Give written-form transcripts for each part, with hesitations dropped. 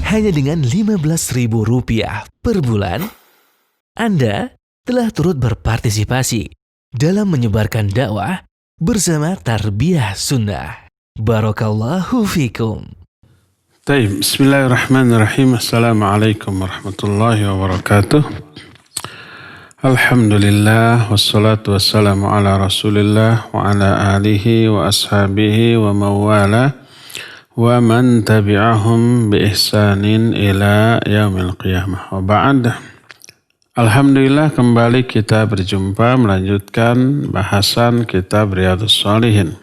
hanya dengan Rp15.000 per bulan, Anda telah turut berpartisipasi dalam menyebarkan dakwah bersama Tarbiyah Sunnah. Barakallahu fikum. Baik, bismillahirrahmanirrahim. Assalamualaikum warahmatullahi wabarakatuh. Alhamdulillah, wassalatu wassalamu ala rasulillah wa ala alihi wa ashabihi wa mawala wa man tabi'ahum bi ihsanin ila yaumil qiyamah. Wa ba'd. Alhamdulillah, kembali kita berjumpa melanjutkan bahasan kitab Riyadhus Shalihin.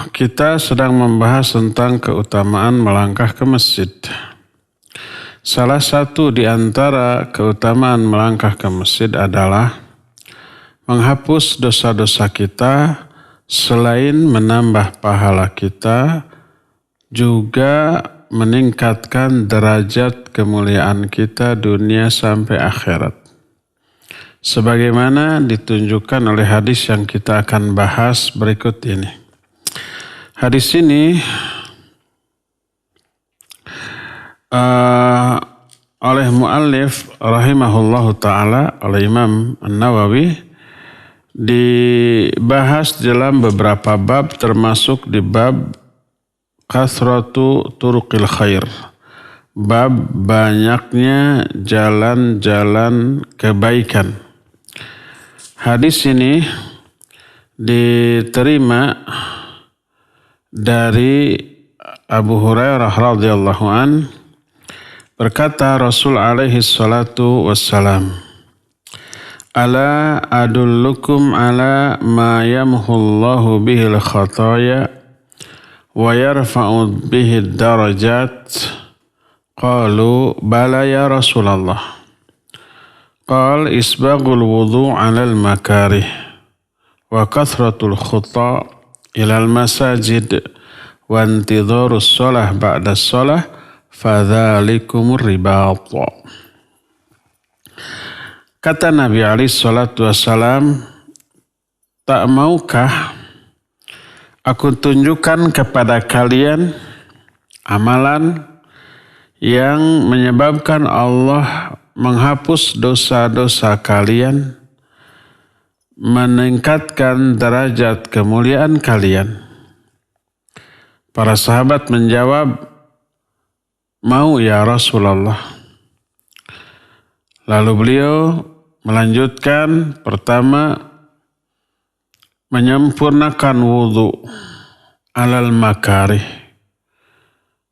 Kita sedang membahas tentang keutamaan melangkah ke masjid. Salah satu di antara keutamaan melangkah ke masjid adalah menghapus dosa-dosa kita, selain menambah pahala kita, juga meningkatkan derajat kemuliaan kita dunia sampai akhirat. Sebagaimana ditunjukkan oleh hadis yang kita akan bahas berikut ini. Hadis ini oleh muallif rahimahullahu ta'ala, oleh Imam An-Nawawi, dibahas dalam beberapa bab, termasuk di bab Kathratu turuqil khair, bab banyaknya jalan-jalan kebaikan. Hadis ini diterima dari Abu Hurairah radhiyallahu an, berkata Rasul alaihi salatu wassalam, ala adullukum ala ma yamhullahu bihil khataya wa yarfa'u bihi darajat. Qalu bala ya Rasulullah. Qal isbaghul wudu' 'alal makarih wa kathratul khuta' ilal masajid wa intidharus shalah ba'da shalah fadzalikumur ribat. Kata Nabi alaihi salatu wassalam, tak maukah aku tunjukkan kepada kalian amalan yang menyebabkan Allah menghapus dosa-dosa kalian, meningkatkan derajat kemuliaan kalian. Para sahabat menjawab, mau ya Rasulullah. Lalu beliau melanjutkan, pertama, menyempurnakan wudu alal makarih.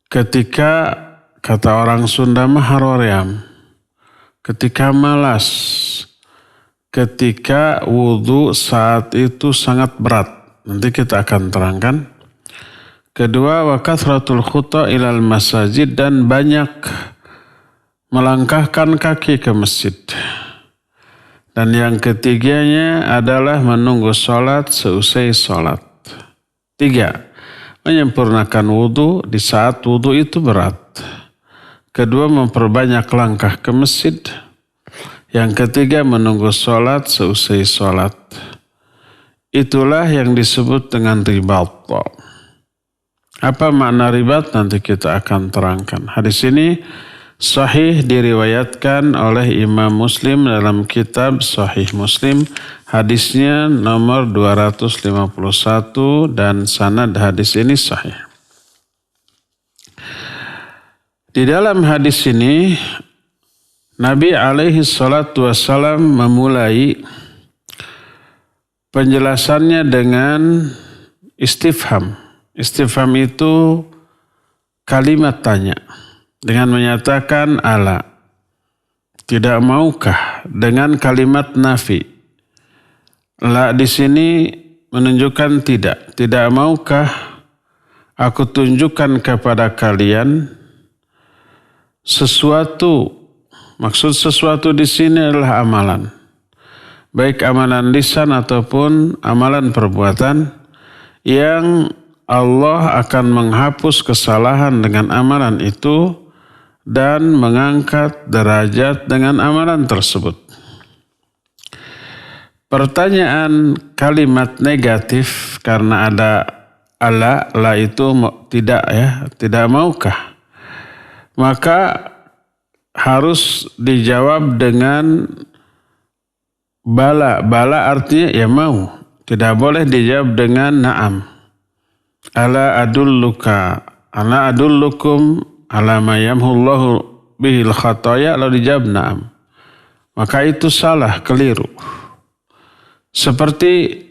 Ketika, kata orang Sunda maharoream, ketika malas, ketika wudu saat itu sangat berat. Nanti kita akan terangkan. Kedua, wa kathratul khuta ilal masajid, dan banyak melangkahkan kaki ke masjid. Dan yang ketiganya adalah menunggu sholat seusai sholat. 3. Menyempurnakan wudu di saat wudu itu berat. Kedua, memperbanyak langkah ke masjid. Yang ketiga, menunggu sholat seusai sholat. Itulah yang disebut dengan ribat. Apa makna ribat? Nanti kita akan terangkan. Hadis ini sahih diriwayatkan oleh Imam Muslim dalam kitab Sahih Muslim. Hadisnya nomor 251 dan sanad hadis ini sahih. Di dalam hadis ini Nabi alaihi salatu wassalam memulai penjelasannya dengan istifham. Istifham itu kalimat tanya. Dengan menyatakan ala, tidak maukah, dengan kalimat nafi. La di sini menunjukkan tidak maukah aku tunjukkan kepada kalian sesuatu. Maksud sesuatu di sini adalah amalan, baik amalan lisan ataupun amalan perbuatan, yang Allah akan menghapus kesalahan dengan amalan itu dan mengangkat derajat dengan amalan tersebut. Pertanyaan kalimat negatif karena ada ala, la itu tidak ya, tidak maukah? Maka harus dijawab dengan bala. Bala artinya ya mau. Tidak boleh dijawab dengan na'am. Ala adullukum ala ma yamhullahu bihil khataya, lalu dijawab na'am. Maka itu salah, keliru. Seperti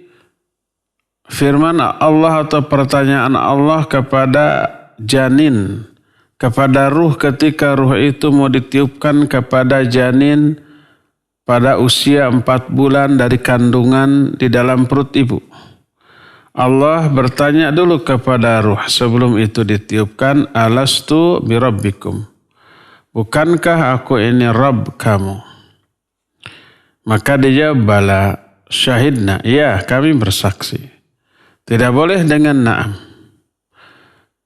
firman Allah atau pertanyaan Allah kepada janin, kepada ruh ketika ruh itu mau ditiupkan kepada janin pada usia 4 bulan dari kandungan di dalam perut ibu. Allah bertanya dulu kepada ruh sebelum itu ditiupkan, alastu birabbikum, bukankah aku ini Rabb kamu? Maka dijawab bala, syahidna, ya kami bersaksi. Tidak boleh dengan na'am.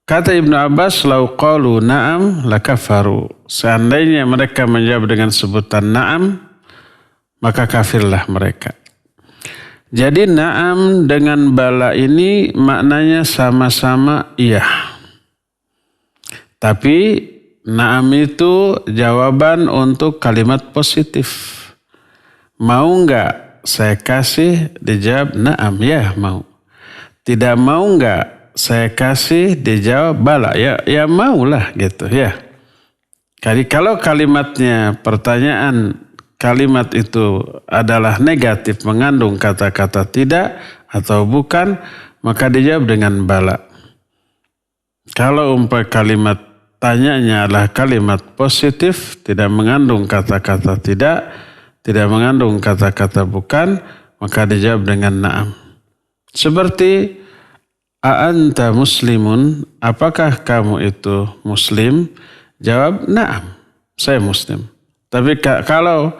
Kata Ibnu Abbas, lau qalu na'am lakafaru. Seandainya mereka menjawab dengan sebutan na'am, maka kafirlah mereka. Jadi na'am dengan bala ini maknanya sama-sama iya. Tapi na'am itu jawaban untuk kalimat positif. Mau enggak saya kasih? Dijawab na'am, ya mau. Tidak mau enggak saya kasih? Dijawab bala, ya maulah gitu ya. Kalau kalimatnya pertanyaan, kalimat itu adalah negatif, mengandung kata-kata tidak atau bukan, maka dijawab dengan bala. Kalau kalimat tanyanya adalah kalimat positif, tidak mengandung kata-kata tidak mengandung kata-kata bukan, maka dijawab dengan na'am. Seperti a'anta muslimun, apakah kamu itu muslim? Jawab na'am, saya muslim. Tapi kalau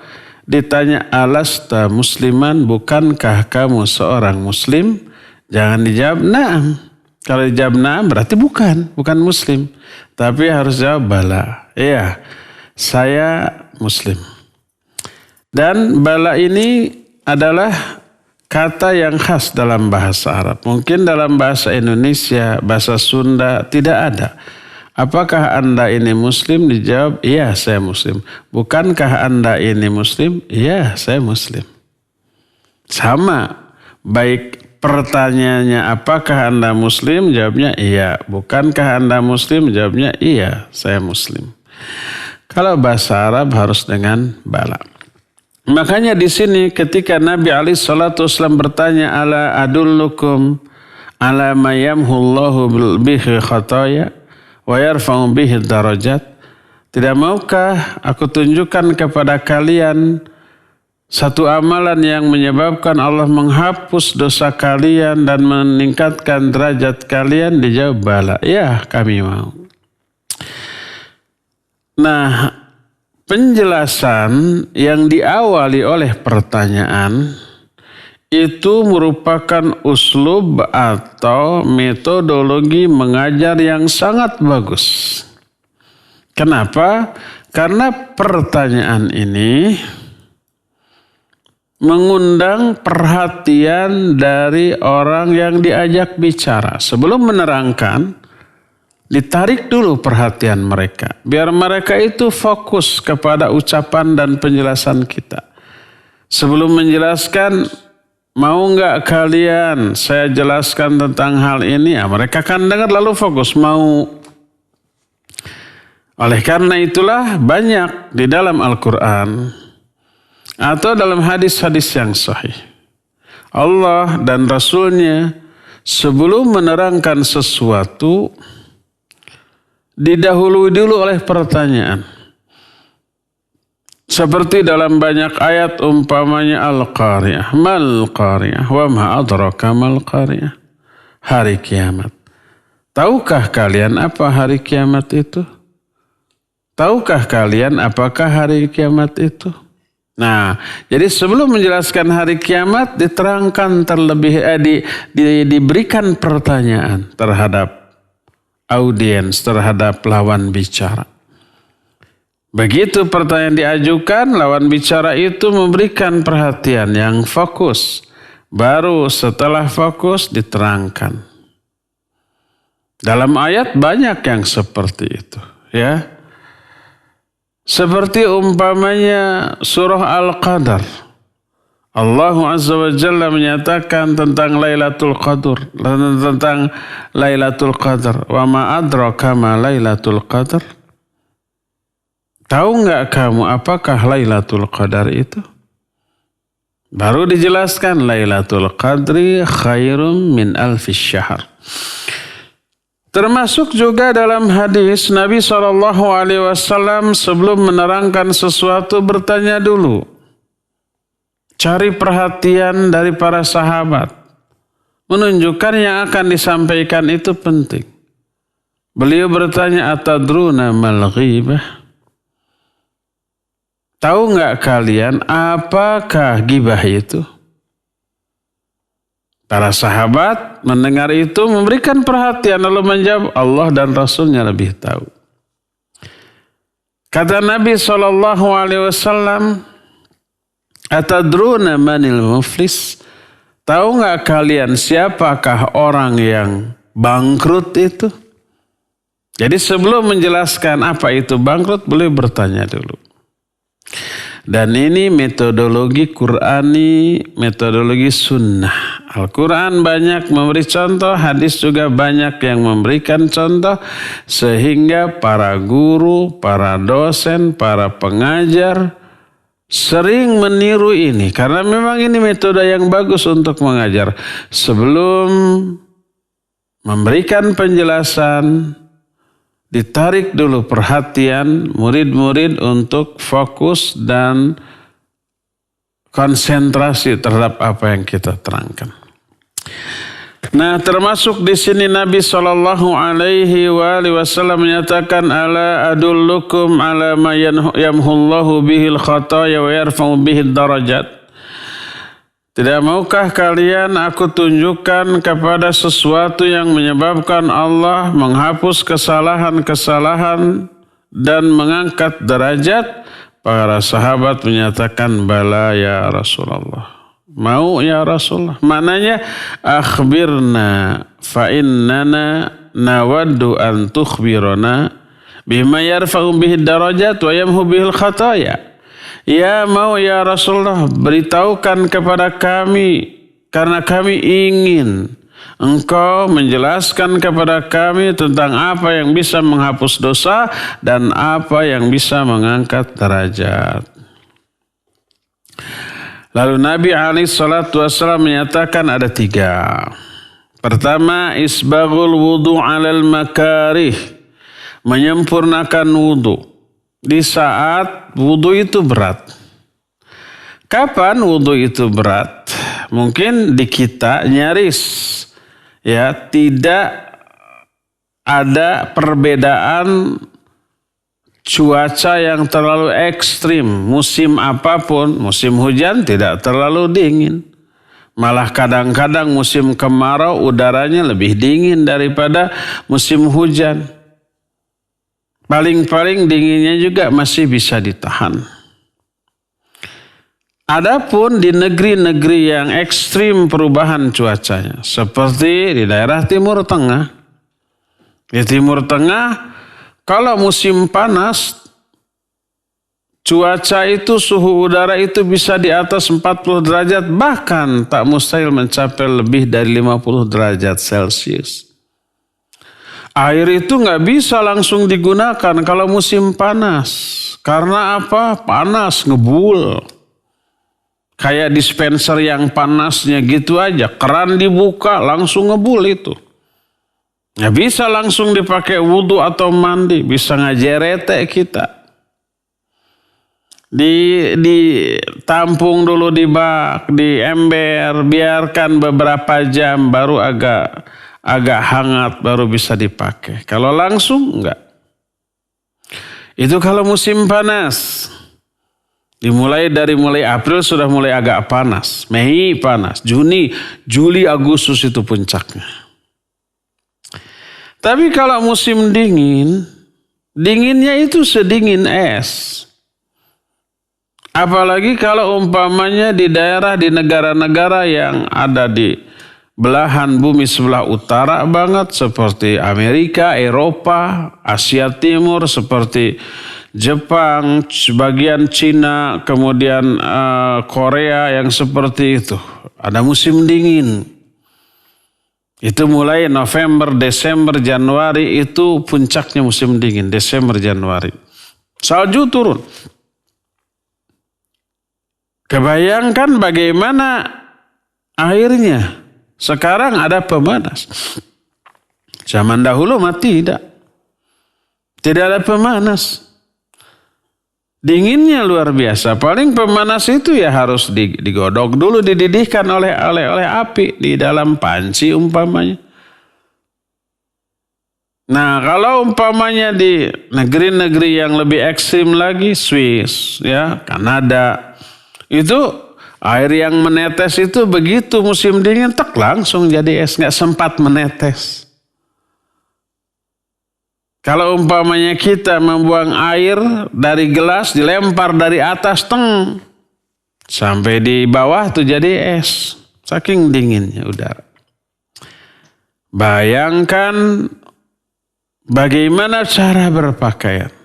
ditanya alasta musliman, bukankah kamu seorang muslim? Jangan dijawab na'am. Kalau dijawab na'am berarti bukan muslim. Tapi harus jawab bala. Iya, saya muslim. Dan bala ini adalah kata yang khas dalam bahasa Arab. Mungkin dalam bahasa Indonesia, bahasa Sunda tidak ada. Apakah Anda ini muslim? Dijawab, iya saya muslim. Bukankah Anda ini muslim? Iya saya muslim. Sama, baik pertanyaannya apakah Anda muslim? Jawabnya iya. Bukankah Anda muslim? Jawabnya iya saya muslim. Kalau bahasa Arab harus dengan bala. Makanya di sini ketika Nabi SAW bertanya, ala adullukum ala ma yamhullahu bihi khataya wa yarfa'u bihi darajat, tidak maukah aku tunjukkan kepada kalian satu amalan yang menyebabkan Allah menghapus dosa kalian dan meningkatkan derajat kalian? Dijawab bala, ya kami mau. Nah, penjelasan yang diawali oleh pertanyaan itu merupakan uslub atau metodologi mengajar yang sangat bagus. Kenapa? Karena pertanyaan ini mengundang perhatian dari orang yang diajak bicara. Sebelum menerangkan, ditarik dulu perhatian mereka. Biar mereka itu fokus kepada ucapan dan penjelasan kita. Sebelum menjelaskan, mau enggak kalian saya jelaskan tentang hal ini? Ya, mereka akan dengar lalu fokus, mau. Oleh karena itulah banyak di dalam Al-Quran atau dalam hadis-hadis yang sahih, Allah dan Rasulnya sebelum menerangkan sesuatu didahului dulu oleh pertanyaan. Seperti dalam banyak ayat umpamanya Al-Qariyah, mal Qariyah, wa ma adraka mal Qariyah. Hari kiamat. Tahukah kalian apa hari kiamat itu? Tahukah kalian apakah hari kiamat itu? Nah, jadi sebelum menjelaskan hari kiamat diterangkan terlebih diberikan pertanyaan terhadap audiens, terhadap lawan bicara. Begitu pertanyaan diajukan, lawan bicara itu memberikan perhatian yang fokus. Baru setelah fokus diterangkan. Dalam ayat banyak yang seperti itu, ya. Seperti umpamanya surah Al-Qadar. Allah Azza wa Jalla menyatakan tentang Lailatul Qadar, tentang Lailatul Qadar. Wa ma adraka ma Lailatul Qadar? Tahu enggak kamu apakah Lailatul Qadar itu? Baru dijelaskan Lailatul Qadri khairum min alfis syahr. Termasuk juga dalam hadis Nabi SAW sebelum menerangkan sesuatu bertanya dulu. Cari perhatian dari para sahabat. Menunjukkan yang akan disampaikan itu penting. Beliau bertanya, atadruna mal ghibah? Tahu nggak kalian apakah gibah itu? Para sahabat mendengar itu memberikan perhatian lalu menjawab, Allah dan Rasulnya lebih tahu. Kata Nabi SAW, atadruna manil muflis? Tahu nggak kalian siapakah orang yang bangkrut itu? Jadi sebelum menjelaskan apa itu bangkrut, beliau bertanya dulu. Dan ini metodologi Qur'ani, metodologi sunnah. Al-Quran banyak memberi contoh, hadis juga banyak yang memberikan contoh. Sehingga para guru, para dosen, para pengajar sering meniru ini. Karena memang ini metode yang bagus untuk mengajar. Sebelum memberikan penjelasan, ditarik dulu perhatian murid-murid untuk fokus dan konsentrasi terhadap apa yang kita terangkan. Nah, termasuk di sini Nabi SAW menyatakan, ala adullukum ala ma yamhullahu bihil khataya wa yarfa'u bihid darajat. Tidak maukah kalian aku tunjukkan kepada sesuatu yang menyebabkan Allah menghapus kesalahan-kesalahan dan mengangkat derajat? Para sahabat menyatakan, bala ya Rasulullah. Mau ya Rasulullah. Maknanya, akhbirna fa innana nawaddu an tukhbirana bima yarfa'u bihid darajat wa yamhu bihil khataya. Ya mau ya Rasulullah, beritahukan kepada kami, karena kami ingin engkau menjelaskan kepada kami tentang apa yang bisa menghapus dosa dan apa yang bisa mengangkat derajat. Lalu Nabi SAW menyatakan ada 3. Pertama, isbaghul wudu' alal makarih, menyempurnakan wudu di saat wudu itu berat. Kapan wudu itu berat? Mungkin di kita nyaris, ya, tidak ada perbedaan cuaca yang terlalu ekstrim. Musim apapun, musim hujan tidak terlalu dingin. Malah kadang-kadang musim kemarau udaranya lebih dingin daripada musim hujan. Paling-paling dinginnya juga masih bisa ditahan. Adapun di negeri-negeri yang ekstrim perubahan cuacanya, seperti di daerah Timur Tengah. Di Timur Tengah, kalau musim panas, cuaca itu, suhu udara itu bisa di atas 40 derajat, bahkan tak mustahil mencapai lebih dari 50 derajat Celcius. Air itu nggak bisa langsung digunakan kalau musim panas. Karena apa? Panas, ngebul. Kayak dispenser yang panasnya gitu aja. Keran dibuka langsung ngebul itu. Nggak bisa langsung dipakai wudhu atau mandi. Bisa ngajerete kita. Ditampung dulu di bak, di ember. Biarkan beberapa jam baru agak hangat baru bisa dipakai. Kalau langsung enggak. Itu kalau musim panas. Mulai April sudah mulai agak panas. Mei panas. Juni, Juli, Agustus itu puncaknya. Tapi kalau musim dingin, dinginnya itu sedingin es. Apalagi kalau umpamanya di daerah, di negara-negara yang ada di belahan bumi sebelah utara banget seperti Amerika, Eropa, Asia Timur seperti Jepang, sebagian Cina, kemudian Korea yang seperti itu. Ada musim dingin. Itu mulai November, Desember, Januari itu puncaknya musim dingin. Desember, Januari. Salju turun. Kebayangkan bagaimana airnya. Sekarang ada pemanas. Zaman dahulu mah tidak. Tidak ada pemanas. Dinginnya luar biasa. Paling pemanas itu ya harus digodok dulu, dididihkan oleh api di dalam panci umpamanya. Nah, kalau umpamanya di negeri-negeri yang lebih ekstrim lagi, Swiss, ya, Kanada, itu air yang menetes itu begitu musim dingin, tek langsung jadi es, nggak sempat menetes. Kalau umpamanya kita membuang air dari gelas, dilempar dari atas, sampai di bawah tuh jadi es. Saking dinginnya udara. Bayangkan bagaimana cara berpakaian.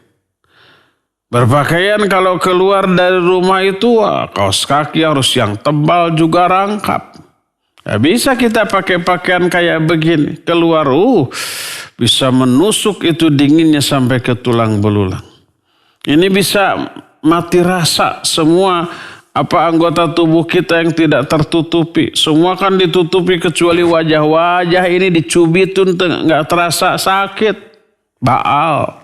Berpakaian kalau keluar dari rumah itu, kaos kaki harus yang tebal juga rangkap. Gak bisa kita pakai pakaian kayak begini. Keluar, bisa menusuk itu dinginnya sampai ke tulang belulang. Ini bisa mati rasa semua anggota tubuh kita yang tidak tertutupi. Semua kan ditutupi kecuali wajah-wajah ini dicubitun nggak terasa sakit. Baal.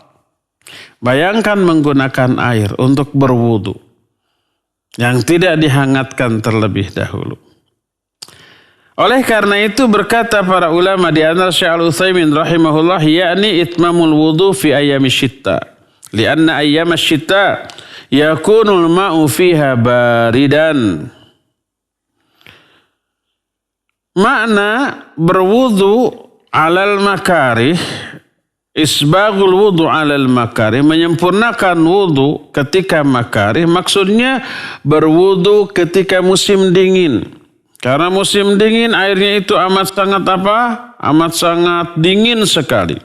Bayangkan menggunakan air untuk berwudu yang tidak dihangatkan terlebih dahulu. Oleh karena itu berkata para ulama di antara Syekh Al-Utsaimin rahimahullah, yakni itmamul wudu fi ayyamis syita. Lianna ayyamas syita yakunul ma'u fiha baridan. Makna berwudu alal makarih, isbagul wudu alal makarih, menyempurnakan wudu ketika makarih, maksudnya berwudu ketika musim dingin. Karena musim dingin airnya itu amat sangat amat sangat dingin sekali.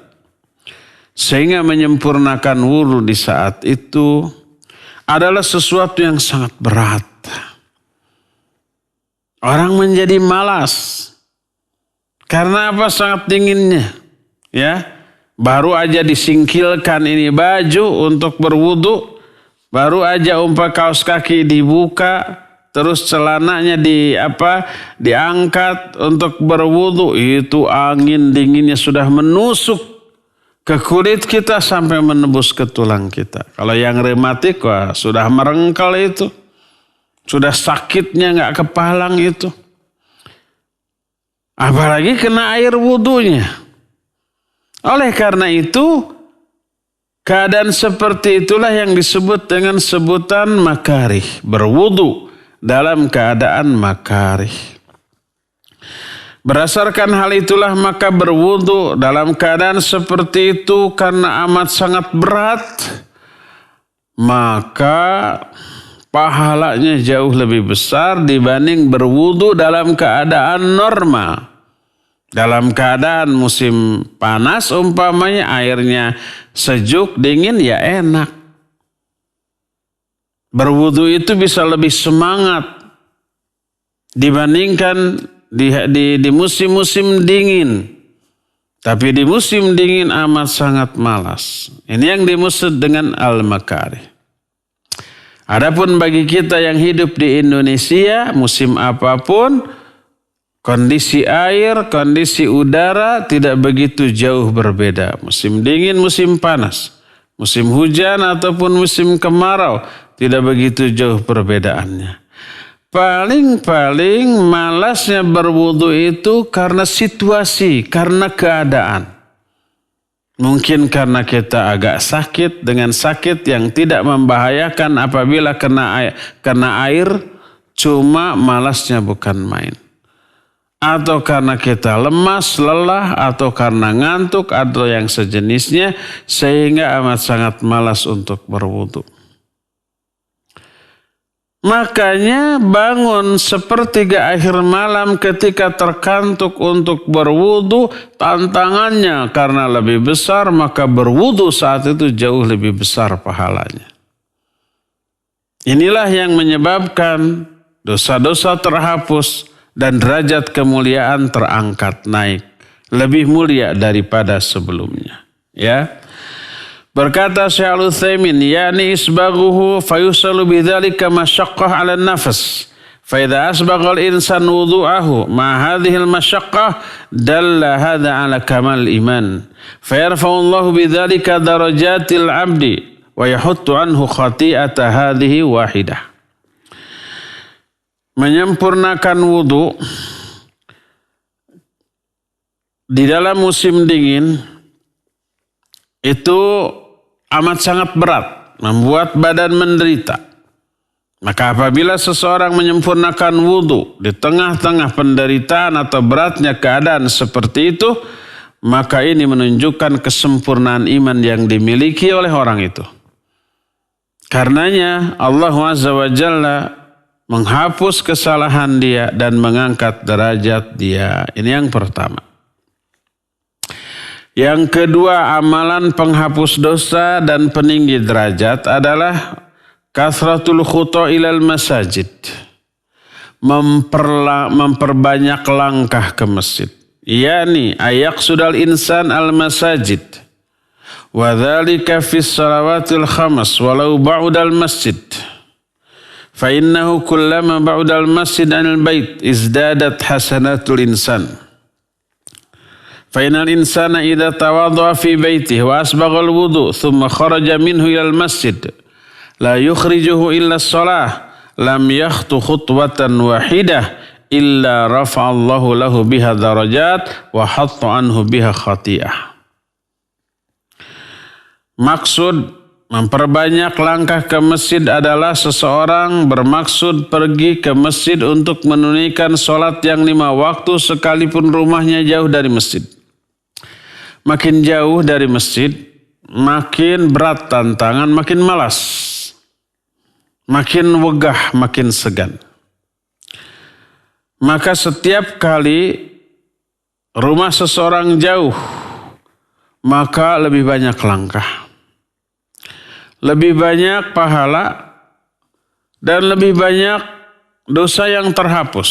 Sehingga menyempurnakan wudu di saat itu adalah sesuatu yang sangat berat. Orang menjadi malas. Karena sangat dinginnya. Ya, baru aja disingkilkan ini baju untuk berwudu, baru aja kaos kaki dibuka, terus celananya diangkat untuk berwudu, itu angin dinginnya sudah menusuk ke kulit kita sampai menembus ke tulang kita. Kalau yang rematik sudah merengkel itu, sudah sakitnya nggak kepalang itu. Apalagi kena air wudunya. Oleh karena itu, keadaan seperti itulah yang disebut dengan sebutan makarih, berwudu dalam keadaan makarih. Berdasarkan hal itulah maka berwudu dalam keadaan seperti itu karena amat sangat berat, maka pahalanya jauh lebih besar dibanding berwudu dalam keadaan normal. Dalam keadaan musim panas umpamanya airnya sejuk, dingin ya enak. Berwudu itu bisa lebih semangat dibandingkan di musim-musim dingin. Tapi di musim dingin amat sangat malas. Ini yang dimaksud dengan al-makarih. Adapun bagi kita yang hidup di Indonesia, musim apapun, kondisi air, kondisi udara tidak begitu jauh berbeda. Musim dingin, musim panas, musim hujan ataupun musim kemarau, tidak begitu jauh perbedaannya. Paling-paling malasnya berwudu itu karena situasi, karena keadaan. Mungkin karena kita agak sakit dengan sakit yang tidak membahayakan apabila kena air, cuma malasnya bukan main. Atau karena kita lemas, lelah, atau karena ngantuk, atau yang sejenisnya, sehingga amat sangat malas untuk berwudu. Makanya bangun sepertiga akhir malam ketika terkantuk untuk berwudu, tantangannya karena lebih besar, maka berwudu saat itu jauh lebih besar pahalanya. Inilah yang menyebabkan dosa-dosa terhapus dan derajat kemuliaan terangkat naik. Lebih mulia daripada sebelumnya. Ya. Berkata Syekh Al-Utsaimin, yakni isbaghuhu fayusalu bidzalika masyaqqah 'ala an-nafs. Fa idza asbagha al-insan wudu'ahu ma hadhihi al-masyaqqah dalla hadha 'ala kamal iman. Fa yarfa'u Allahu bidzalika darajatil 'abdi wa yahuttu anhu khati'ata hadhihi wahidah. Menyempurnakan wudu di dalam musim dingin itu amat sangat berat, membuat badan menderita. Maka apabila seseorang menyempurnakan wudu di tengah-tengah penderitaan atau beratnya keadaan seperti itu, maka ini menunjukkan kesempurnaan iman yang dimiliki oleh orang itu. Karenanya Allah Azza wa Jalla menghapus kesalahan dia dan mengangkat derajat dia. Ini yang pertama. Yang kedua, amalan penghapus dosa dan peninggi derajat adalah kasratul khuta ilal masajid. Memperbanyak langkah ke masjid. Yani ayaqsudal insan al masajid. Wa dzalika fis salawatil khamas walau ba'dal masjid. Fa innahu kullama ba'dal masjid anil bait izdadat hasanatul insan. فإن الإنسان إذا تواضع في بيته وأسبغ الوضوء ثم خرج منه إلى المسجد لا يخرجه إلا الصلاة لم يخط خطوة واحدة إلا رفع الله له بها درجات وحط عنه بها خطيئة. Maksud memperbanyak langkah ke masjid adalah seseorang bermaksud pergi ke masjid untuk menunaikan sholat yang 5 waktu sekalipun rumahnya jauh dari masjid. Makin jauh dari masjid, makin berat tantangan, makin malas. Makin wegah, makin segan. Maka setiap kali rumah seseorang jauh, maka lebih banyak langkah. Lebih banyak pahala dan lebih banyak dosa yang terhapus.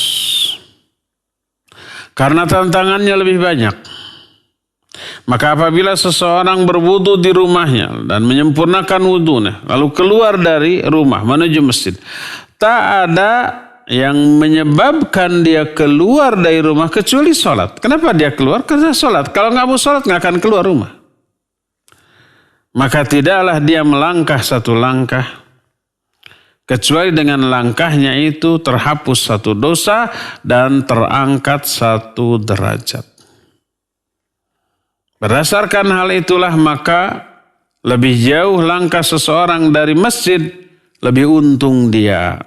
Karena tantangannya lebih banyak. Maka apabila seseorang berwudu di rumahnya dan menyempurnakan wudunya, lalu keluar dari rumah menuju masjid, tak ada yang menyebabkan dia keluar dari rumah kecuali sholat. Kenapa dia keluar? Karena sholat. Kalau nggak mau sholat nggak akan keluar rumah. Maka tidaklah dia melangkah satu langkah kecuali dengan langkahnya itu terhapus satu dosa dan terangkat satu derajat. Berdasarkan hal itulah maka lebih jauh langkah seseorang dari masjid, lebih untung dia.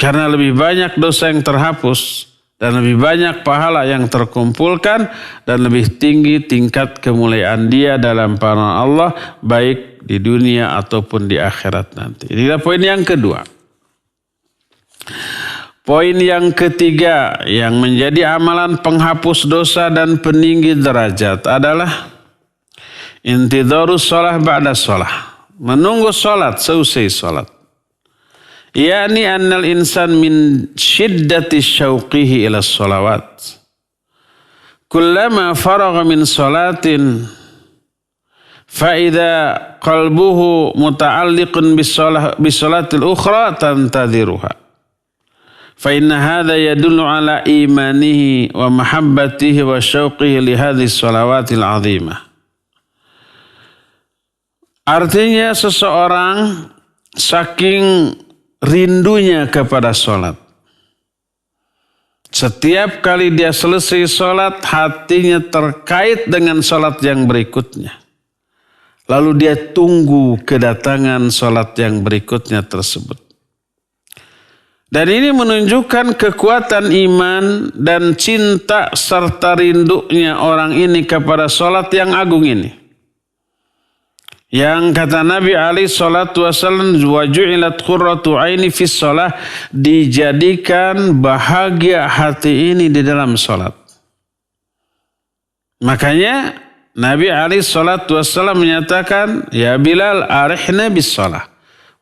Karena lebih banyak dosa yang terhapus dan lebih banyak pahala yang terkumpulkan dan lebih tinggi tingkat kemuliaan dia dalam pandangan Allah baik di dunia ataupun di akhirat nanti. Inilah poin yang kedua. Poin yang ketiga yang menjadi amalan penghapus dosa dan peninggi derajat adalah intidharus shalah ba'da shalah. Menunggu salat seusai salat. Yani annal insan min syiddati syauqihi ila sholawat. Kullama faragha min salatin fa idza qalbuhu muta'alliqun bisolatil ukhra tantadhiruha. Fa inna hadha yadullu ala imanihi wa mahabbatihi wa syauqihi li hadhihi shalawatil azimah. Artinya seseorang saking rindunya kepada sholat. Setiap kali dia selesai sholat, hatinya terkait dengan sholat yang berikutnya. Lalu dia tunggu kedatangan sholat yang berikutnya tersebut. Dan ini menunjukkan kekuatan iman dan cinta serta rindunya orang ini kepada sholat yang agung ini. Yang kata Nabi alaihi salatu wasallam, wa ju'ilat qurratu aini fis shalah, dijadikan bahagia hati ini di dalam salat. Makanya Nabi alaihi salatu wasallam menyatakan, ya Bilal arihna bis shalah.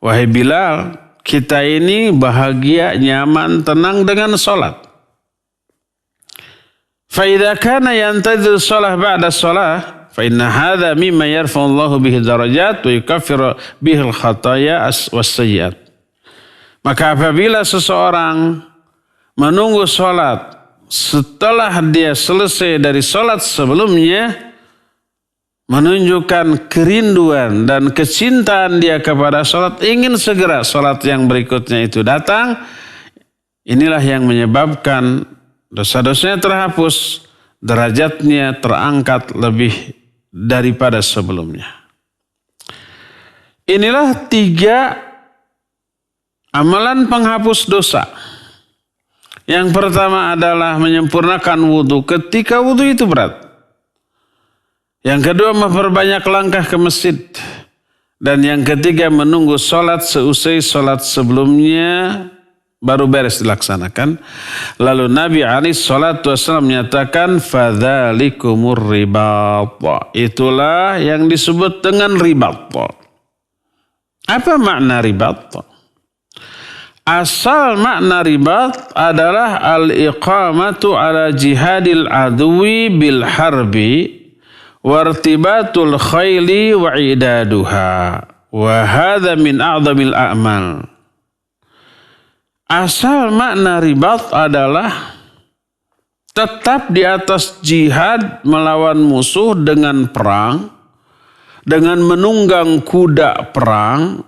Wahai Bilal, kita ini bahagia, nyaman, tenang dengan salat. Fa idza kana yantazir shalah ba'da shalah fa inna hadza mimma yarfa'u Allahu bihi darajat wa yukaffiru bihi al-khataya was-sayyi'at. Maka apabila seseorang menunggu salat setelah dia selesai dari salat sebelumnya, menunjukkan kerinduan dan kecintaan dia kepada salat, ingin segera salat yang berikutnya itu datang, inilah yang menyebabkan dosa-dosanya terhapus, derajatnya terangkat lebih daripada sebelumnya. Inilah 3 amalan penghapus dosa. Yang pertama adalah menyempurnakan wudhu ketika wudhu itu berat. Yang kedua memperbanyak langkah ke masjid. Dan yang ketiga menunggu sholat seusai sholat sebelumnya baru beres dilaksanakan. Lalu Nabi alaihi salatu wasallam menyatakan, fadzalikumur ribat. Itulah yang disebut dengan ribat. Apa makna ribat? Asal makna ribat adalah al-iqamatu ala jihadil adwi bil harbi wartibatul khayli wa idaduha. Wa hadha min a'zamil a'mal. Asal makna ribat adalah tetap di atas jihad melawan musuh dengan perang, dengan menunggang kuda perang,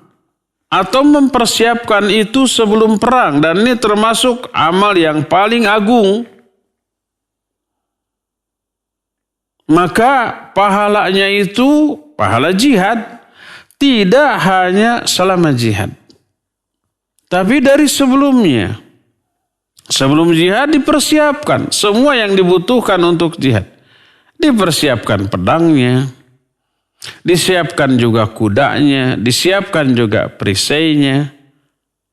atau mempersiapkan itu sebelum perang. Dan ini termasuk amal yang paling agung. Maka pahalanya itu pahala jihad, tidak hanya selama jihad, tapi dari sebelumnya. Sebelum jihad dipersiapkan semua yang dibutuhkan untuk jihad. Dipersiapkan pedangnya, disiapkan juga kudanya, disiapkan juga perisainya,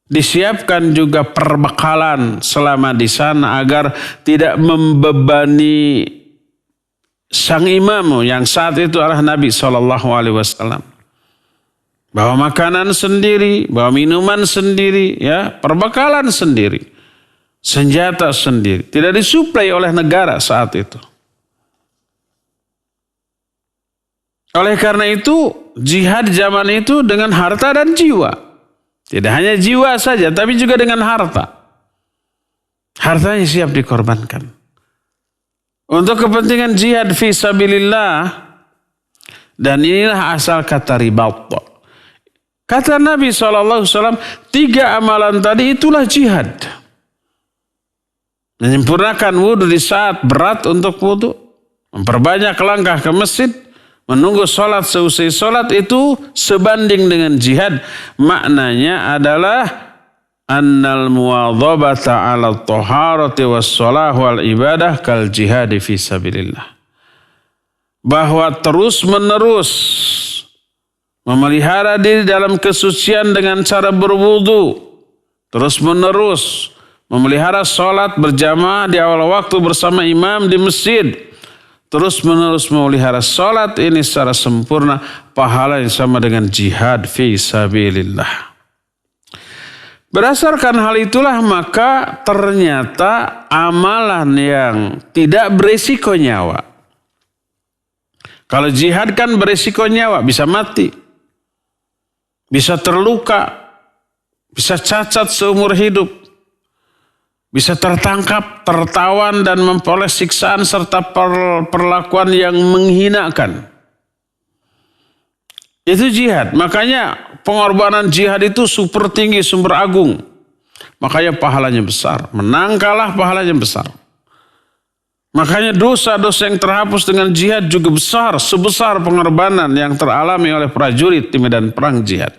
disiapkan juga perbekalan selama di sana agar tidak membebani sang imam yang saat itu adalah Nabi SAW. Bawa makanan sendiri, bawa minuman sendiri, ya, perbekalan sendiri, senjata sendiri. Tidak disuplai oleh negara saat itu. Oleh karena itu, jihad zaman itu dengan harta dan jiwa. Tidak hanya jiwa saja, tapi juga dengan harta. Hartanya siap dikorbankan. Untuk kepentingan jihad fi sabilillah. Dan inilah asal kata ribat. Kata Nabi SAW, 3 amalan tadi itulah jihad. Menyempurnakan wudhu di saat berat untuk wudhu, memperbanyak langkah ke masjid, menunggu sholat seusai sholat itu sebanding dengan jihad. Maknanya adalah annal muwadhabata ala taharati was shalah wal ibadah kal jihad fi sabilillah. Bahwa terus menerus memelihara diri dalam kesucian dengan cara berwudu, terus menerus memelihara sholat berjamaah di awal waktu bersama imam di masjid, terus menerus memelihara sholat ini secara sempurna, pahala yang sama dengan jihad fi sabilillah. Berdasarkan hal itulah maka ternyata amalan yang tidak berisiko nyawa. Kalau jihad kan berisiko nyawa, bisa mati, bisa terluka, bisa cacat seumur hidup, bisa tertangkap, tertawan dan memperoleh siksaan serta perlakuan yang menghinakan. Itu jihad. Makanya pengorbanan jihad itu super tinggi, sumber agung. Makanya pahalanya besar. Menang kalah pahalanya besar. Makanya dosa-dosa yang terhapus dengan jihad juga besar. Sebesar pengorbanan yang teralami oleh prajurit di medan perang jihad.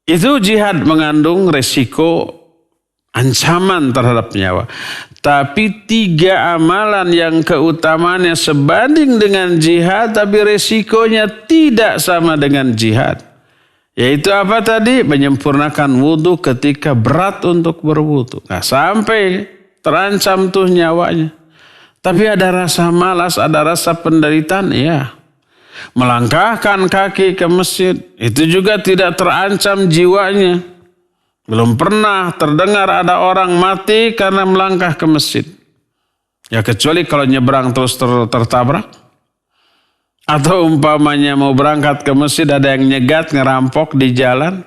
Itu jihad mengandung resiko ancaman terhadap nyawa. Tapi 3 amalan yang keutamaannya sebanding dengan jihad, tapi resikonya tidak sama dengan jihad. Yaitu apa tadi? Menyempurnakan wudhu ketika berat untuk berwudhu. Nah, sampai terancam tuh nyawanya. Tapi ada rasa malas, ada rasa penderitaan, iya. Melangkahkan kaki ke masjid, itu juga tidak terancam jiwanya. Belum pernah terdengar ada orang mati karena melangkah ke masjid. Ya kecuali kalau nyebrang terus tertabrak. Atau umpamanya mau berangkat ke masjid ada yang nyegat, ngerampok di jalan.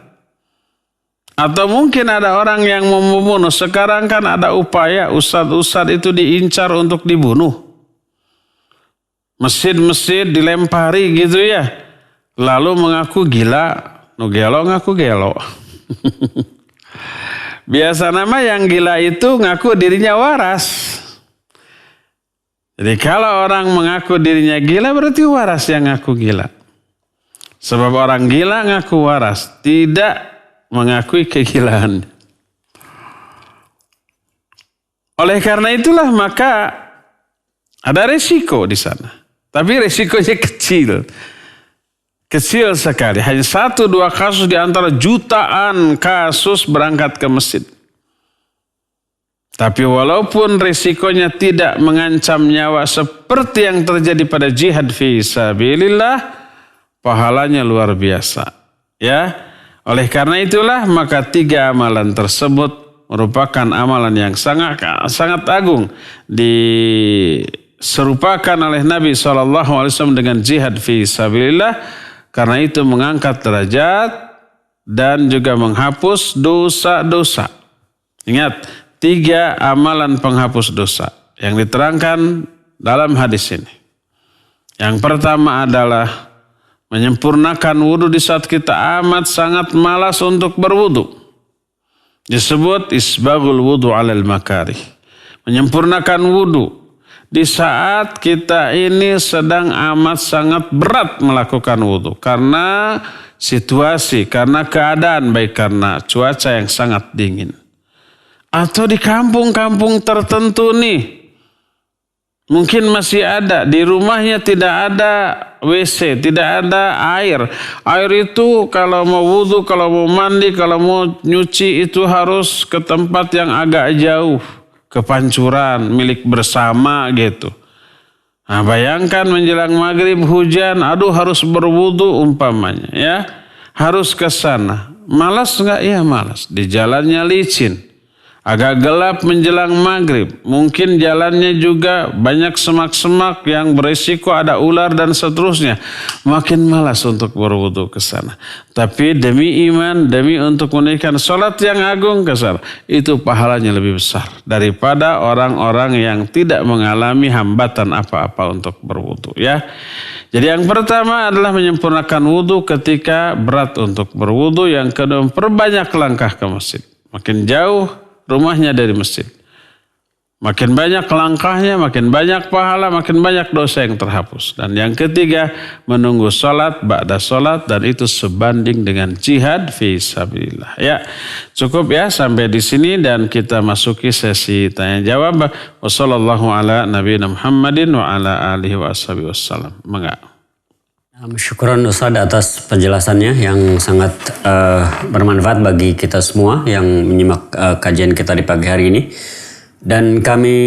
Atau mungkin ada orang yang mau membunuh. Sekarang kan ada upaya ustadz-ustadz itu diincar untuk dibunuh. Masjid-masjid dilempari gitu ya. Lalu mengaku gila. Nu gelo ngaku gelo. Biasa nama yang gila itu ngaku dirinya waras. Jadi kalau orang mengaku dirinya gila berarti waras yang ngaku gila. Sebab orang gila ngaku waras, tidak mengakui kegilaan. Oleh karena itulah maka ada resiko di sana. Tapi resikonya kecil. Kecil sekali. Hanya 1-2 kasus di antara jutaan kasus berangkat ke masjid. Tapi walaupun risikonya tidak mengancam nyawa seperti yang terjadi pada jihad fi sabilillah, pahalanya luar biasa. Ya, oleh karena itulah maka 3 amalan tersebut merupakan amalan yang sangat agung, diserupakan oleh Nabi SAW dengan jihad fi sabilillah. Karena itu mengangkat derajat dan juga menghapus dosa-dosa. Ingat, 3 amalan penghapus dosa yang diterangkan dalam hadis ini. Yang pertama adalah menyempurnakan wudhu di saat kita amat sangat malas untuk berwudhu. Disebut isbagul wudhu alal makarih. Menyempurnakan wudhu di saat kita ini sedang amat sangat berat melakukan wudhu. Karena situasi, karena keadaan, baik karena cuaca yang sangat dingin. Atau di kampung-kampung tertentu nih. Mungkin masih ada, di rumahnya tidak ada WC, tidak ada air. Air itu kalau mau wudhu, kalau mau mandi, kalau mau nyuci itu harus ke tempat yang agak jauh. Ke pancuran milik bersama gitu. Nah, bayangkan menjelang maghrib hujan, aduh harus berwudu umpamanya ya. Harus ke sana. Malas enggak? Iya malas. Di jalannya licin. Agak gelap menjelang maghrib. Mungkin jalannya juga banyak semak-semak yang berisiko ada ular dan seterusnya. Makin malas untuk berwudu ke sana. Tapi demi iman, demi untuk menunaikan sholat yang agung ke sana, itu pahalanya lebih besar daripada orang-orang yang tidak mengalami hambatan apa-apa untuk berwudu ya. Jadi yang pertama adalah menyempurnakan wudu ketika berat untuk berwudu. Yang kedua, perbanyak langkah ke masjid. Makin jauh rumahnya dari masjid, makin banyak langkahnya, makin banyak pahala, makin banyak dosa yang terhapus. Dan yang ketiga, menunggu sholat, ba'da sholat, dan itu sebanding dengan jihad fi sabilillah. Ya, cukup ya sampai di sini dan kita masuki sesi tanya jawab. Wassallallahu ala nabiyina Muhammadin wa ala alihi wa ashabihi wassalam. Mangga. Syukuran Ustaz atas penjelasannya yang sangat bermanfaat bagi kita semua yang menyimak kajian kita di pagi hari ini. Dan kami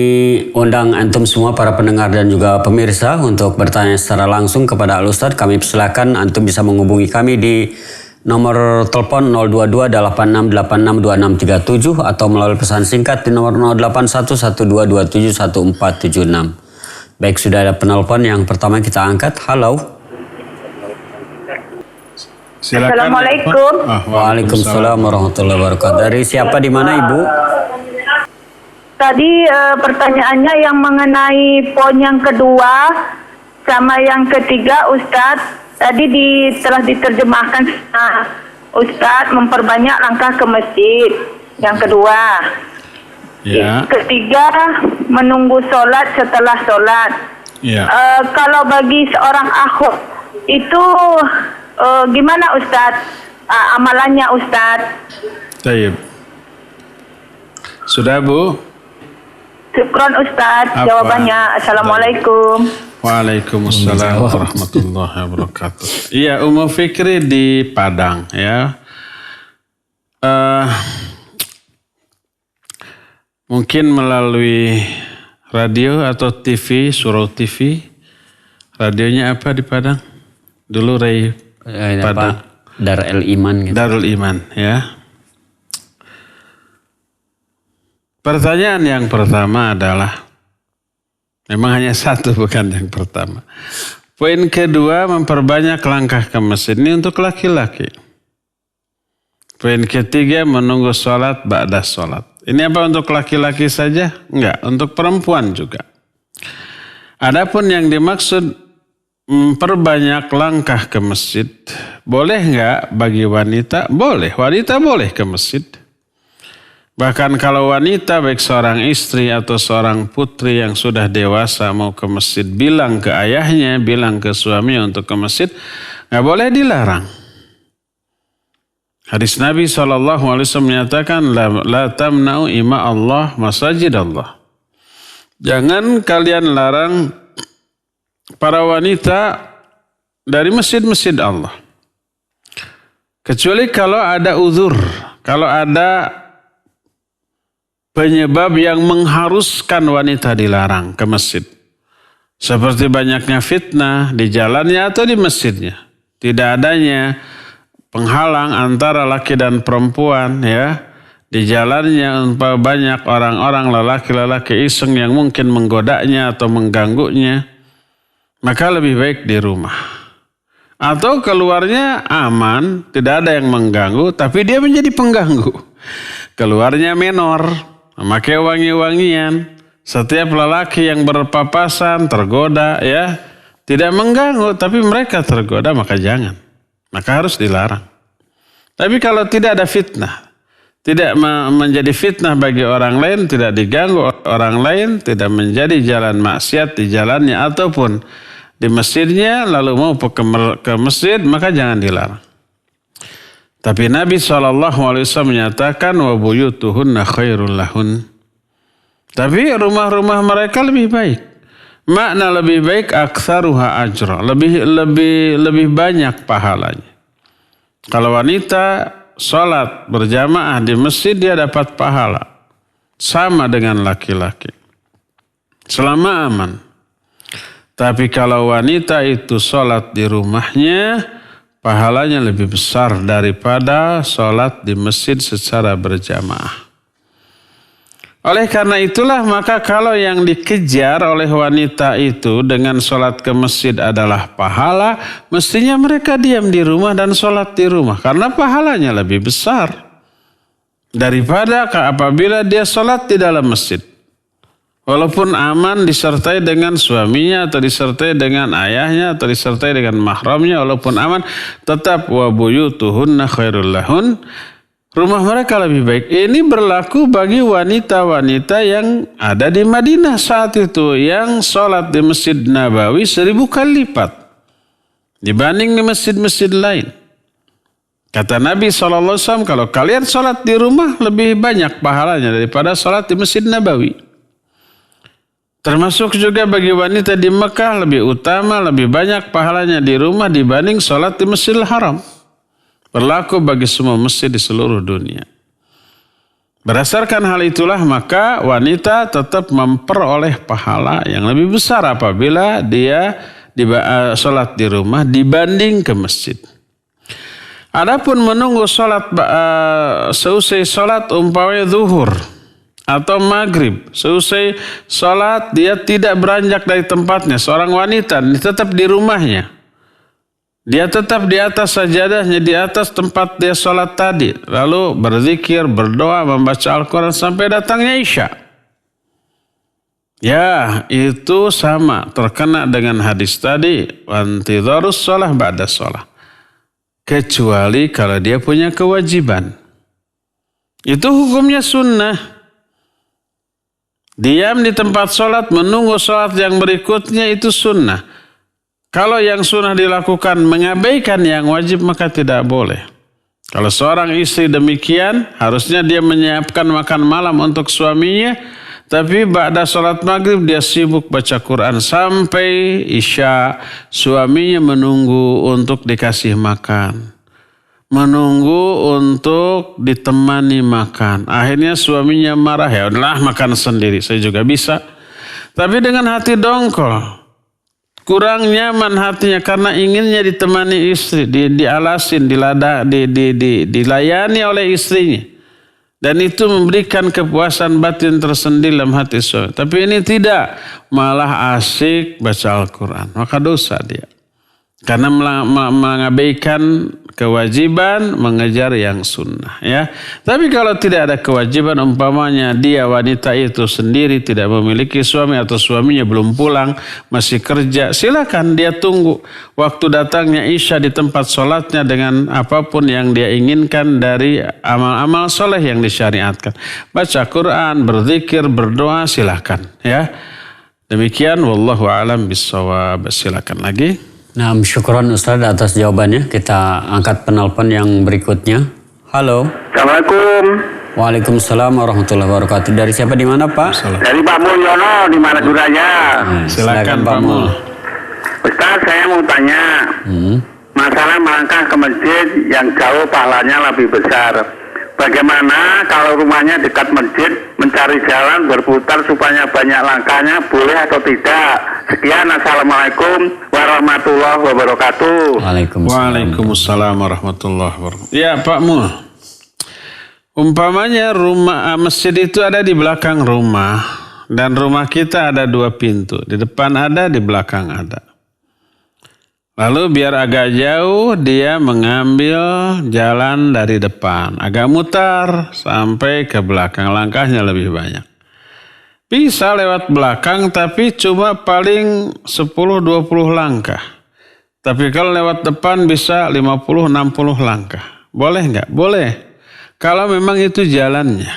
undang antum semua para pendengar dan juga pemirsa untuk bertanya secara langsung kepada Al-Ustaz. Kami persilakan antum bisa menghubungi kami di nomor telepon 022-8686-2637 atau melalui pesan singkat di nomor 081122714776. Baik, sudah ada penelpon yang pertama kita angkat. Halo. Silakan. Assalamualaikum. Waalaikumsalam warahmatullahi wabarakatuh. Dari siapa, di mana Ibu? Tadi pertanyaannya yang mengenai poin yang kedua sama yang ketiga, Ustadz. Tadi telah diterjemahkan Ustadz memperbanyak langkah ke masjid. Yang kedua. Ya. Ketiga, menunggu sholat setelah sholat. Ya. Kalau bagi seorang akhwat itu gimana Ustadz amalannya Ustadz? Baik. Sudah Bu? Syukron Ustadz Apa? jawabannya. Assalamualaikum. Waalaikumsalam warahmatullahi wabarakatuh. Iya, Umu Fikri di Padang ya. Mungkin melalui radio atau TV, surau TV. Radionya apa di Padang? Dulu Ray Padang. Darul Iman gitu. Darul Iman ya. Pertanyaan yang pertama adalah, memang hanya satu bukan yang pertama. Poin kedua, memperbanyak langkah ke masjid. Ini untuk laki-laki. Poin ketiga, menunggu sholat ba'da sholat. Ini apa untuk laki-laki saja? Enggak, untuk perempuan juga. Adapun yang dimaksud memperbanyak langkah ke masjid, boleh enggak bagi wanita? Boleh, wanita boleh ke masjid. Bahkan kalau wanita baik seorang istri atau seorang putri yang sudah dewasa mau ke masjid, bilang ke ayahnya, bilang ke suaminya untuk ke masjid, nggak boleh dilarang. Hadis Nabi SAW menyatakan, La tamna'u ima Allah masajid Allah. Jangan kalian larang para wanita dari masjid-masjid Allah. Kecuali kalau ada uzur, kalau ada penyebab yang mengharuskan wanita dilarang ke masjid. Seperti banyaknya fitnah di jalannya atau di masjidnya. Tidak adanya penghalang antara laki dan perempuan ya. Di jalannya banyak orang-orang lelaki-lelaki iseng yang mungkin menggodanya atau mengganggunya. Maka lebih baik di rumah. Atau keluarnya aman, tidak ada yang mengganggu, tapi dia menjadi pengganggu. Keluarnya menor. Memakai wangi-wangian, setiap lelaki yang berpapasan tergoda ya, tidak mengganggu, tapi mereka tergoda maka jangan, maka harus dilarang. Tapi kalau tidak ada fitnah, tidak menjadi fitnah bagi orang lain, tidak diganggu orang lain, tidak menjadi jalan maksiat di jalannya ataupun di masjidnya, lalu mau ke masjid maka jangan dilarang. Tapi Nabi SAW menyatakan wa buyutuhunna khairul lahun. Tapi rumah-rumah mereka lebih baik. Makna lebih baik aktsaruha ajra, lebih banyak pahalanya. Kalau wanita salat berjamaah di masjid dia dapat pahala sama dengan laki-laki. Selama aman. Tapi kalau wanita itu salat di rumahnya, pahalanya lebih besar daripada sholat di masjid secara berjamaah. Oleh karena itulah maka kalau yang dikejar oleh wanita itu dengan sholat ke masjid adalah pahala, mestinya mereka diam di rumah dan sholat di rumah. Karena pahalanya lebih besar daripada apabila dia sholat di dalam masjid. Walaupun aman disertai dengan suaminya atau disertai dengan ayahnya atau disertai dengan mahramnya, walaupun aman tetap wa buyutuhunna khairul lahun. Rumah mereka lebih baik. Ini berlaku bagi wanita-wanita yang ada di Madinah saat itu yang sholat di Masjid Nabawi 1000 kali lipat dibanding di masjid-masjid lain. Kata Nabi SAW, kalau kalian sholat di rumah lebih banyak pahalanya daripada sholat di Masjid Nabawi. Termasuk juga bagi wanita di Mekah lebih utama, lebih banyak pahalanya di rumah dibanding sholat di Masjidil Haram. Berlaku bagi semua masjid di seluruh dunia. Berdasarkan hal itulah maka wanita tetap memperoleh pahala yang lebih besar apabila dia sholat di rumah dibanding ke masjid. Adapun menunggu sholat seusai sholat umpamanya zuhur atau maghrib, seusai sholat dia tidak beranjak dari tempatnya, seorang wanita tetap di rumahnya, dia tetap di atas sajadahnya, di atas tempat dia sholat tadi, lalu berzikir, berdoa, membaca Al-Quran sampai datangnya Isya. Ya, itu sama terkena dengan hadis tadi, wantidharus sholah ba'da sholah. Kecuali kalau dia punya kewajiban. Itu hukumnya sunnah. Diam di tempat sholat, menunggu sholat yang berikutnya itu sunnah. Kalau yang sunnah dilakukan mengabaikan yang wajib maka tidak boleh. Kalau seorang istri demikian, harusnya dia menyiapkan makan malam untuk suaminya, tapi ba'da sholat maghrib dia sibuk baca Quran sampai isya. Suaminya menunggu untuk dikasih makan, menunggu untuk ditemani makan. Akhirnya suaminya marah, ya udahlah makan sendiri, saya juga bisa. Tapi dengan hati dongkol, kurang nyaman hatinya karena inginnya ditemani istri, dialasin, dilayani oleh istrinya. Dan itu memberikan kepuasan batin tersendiri dalam hati suami. Tapi ini tidak, malah asik baca Al-Quran. Maka dosa dia. Karena mengabaikan kewajiban mengejar yang sunnah. Ya. Tapi kalau tidak ada kewajiban, umpamanya dia wanita itu sendiri tidak memiliki suami atau suaminya belum pulang, masih kerja, silakan dia tunggu waktu datangnya isya di tempat sholatnya dengan apapun yang dia inginkan dari amal-amal soleh yang disyariatkan. Baca Quran, berzikir, berdoa, silakan. Ya. Demikian, wallahu a'lam bishawab. Silakan lagi. Nah, syukron Ustaz atas jawabannya. Kita angkat penelpon yang berikutnya. Halo. Assalamualaikum. Waalaikumsalam warahmatullahi wabarakatuh. Dari siapa, di mana Pak? Dari Pak Mulyono di Maduranya. Silakan Pak Mul. Ustaz, saya mau tanya. Masalah melangkah ke masjid yang jauh pahalanya lebih besar. Bagaimana kalau rumahnya dekat masjid, mencari jalan berputar supaya banyak langkahnya, boleh atau tidak? Sekian, assalamualaikum warahmatullahi wabarakatuh. Waalaikumsalam warahmatullahi wabarakatuh. Ya Pak Mul, umpamanya rumah masjid itu ada di belakang rumah, dan rumah kita ada 2 pintu, di depan ada, di belakang ada. Lalu biar agak jauh dia mengambil jalan dari depan, agak mutar sampai ke belakang, langkahnya lebih banyak. Bisa lewat belakang tapi cuma paling 10-20 langkah. Tapi kalau lewat depan bisa 50-60 langkah. Boleh nggak? Boleh. Kalau memang itu jalannya.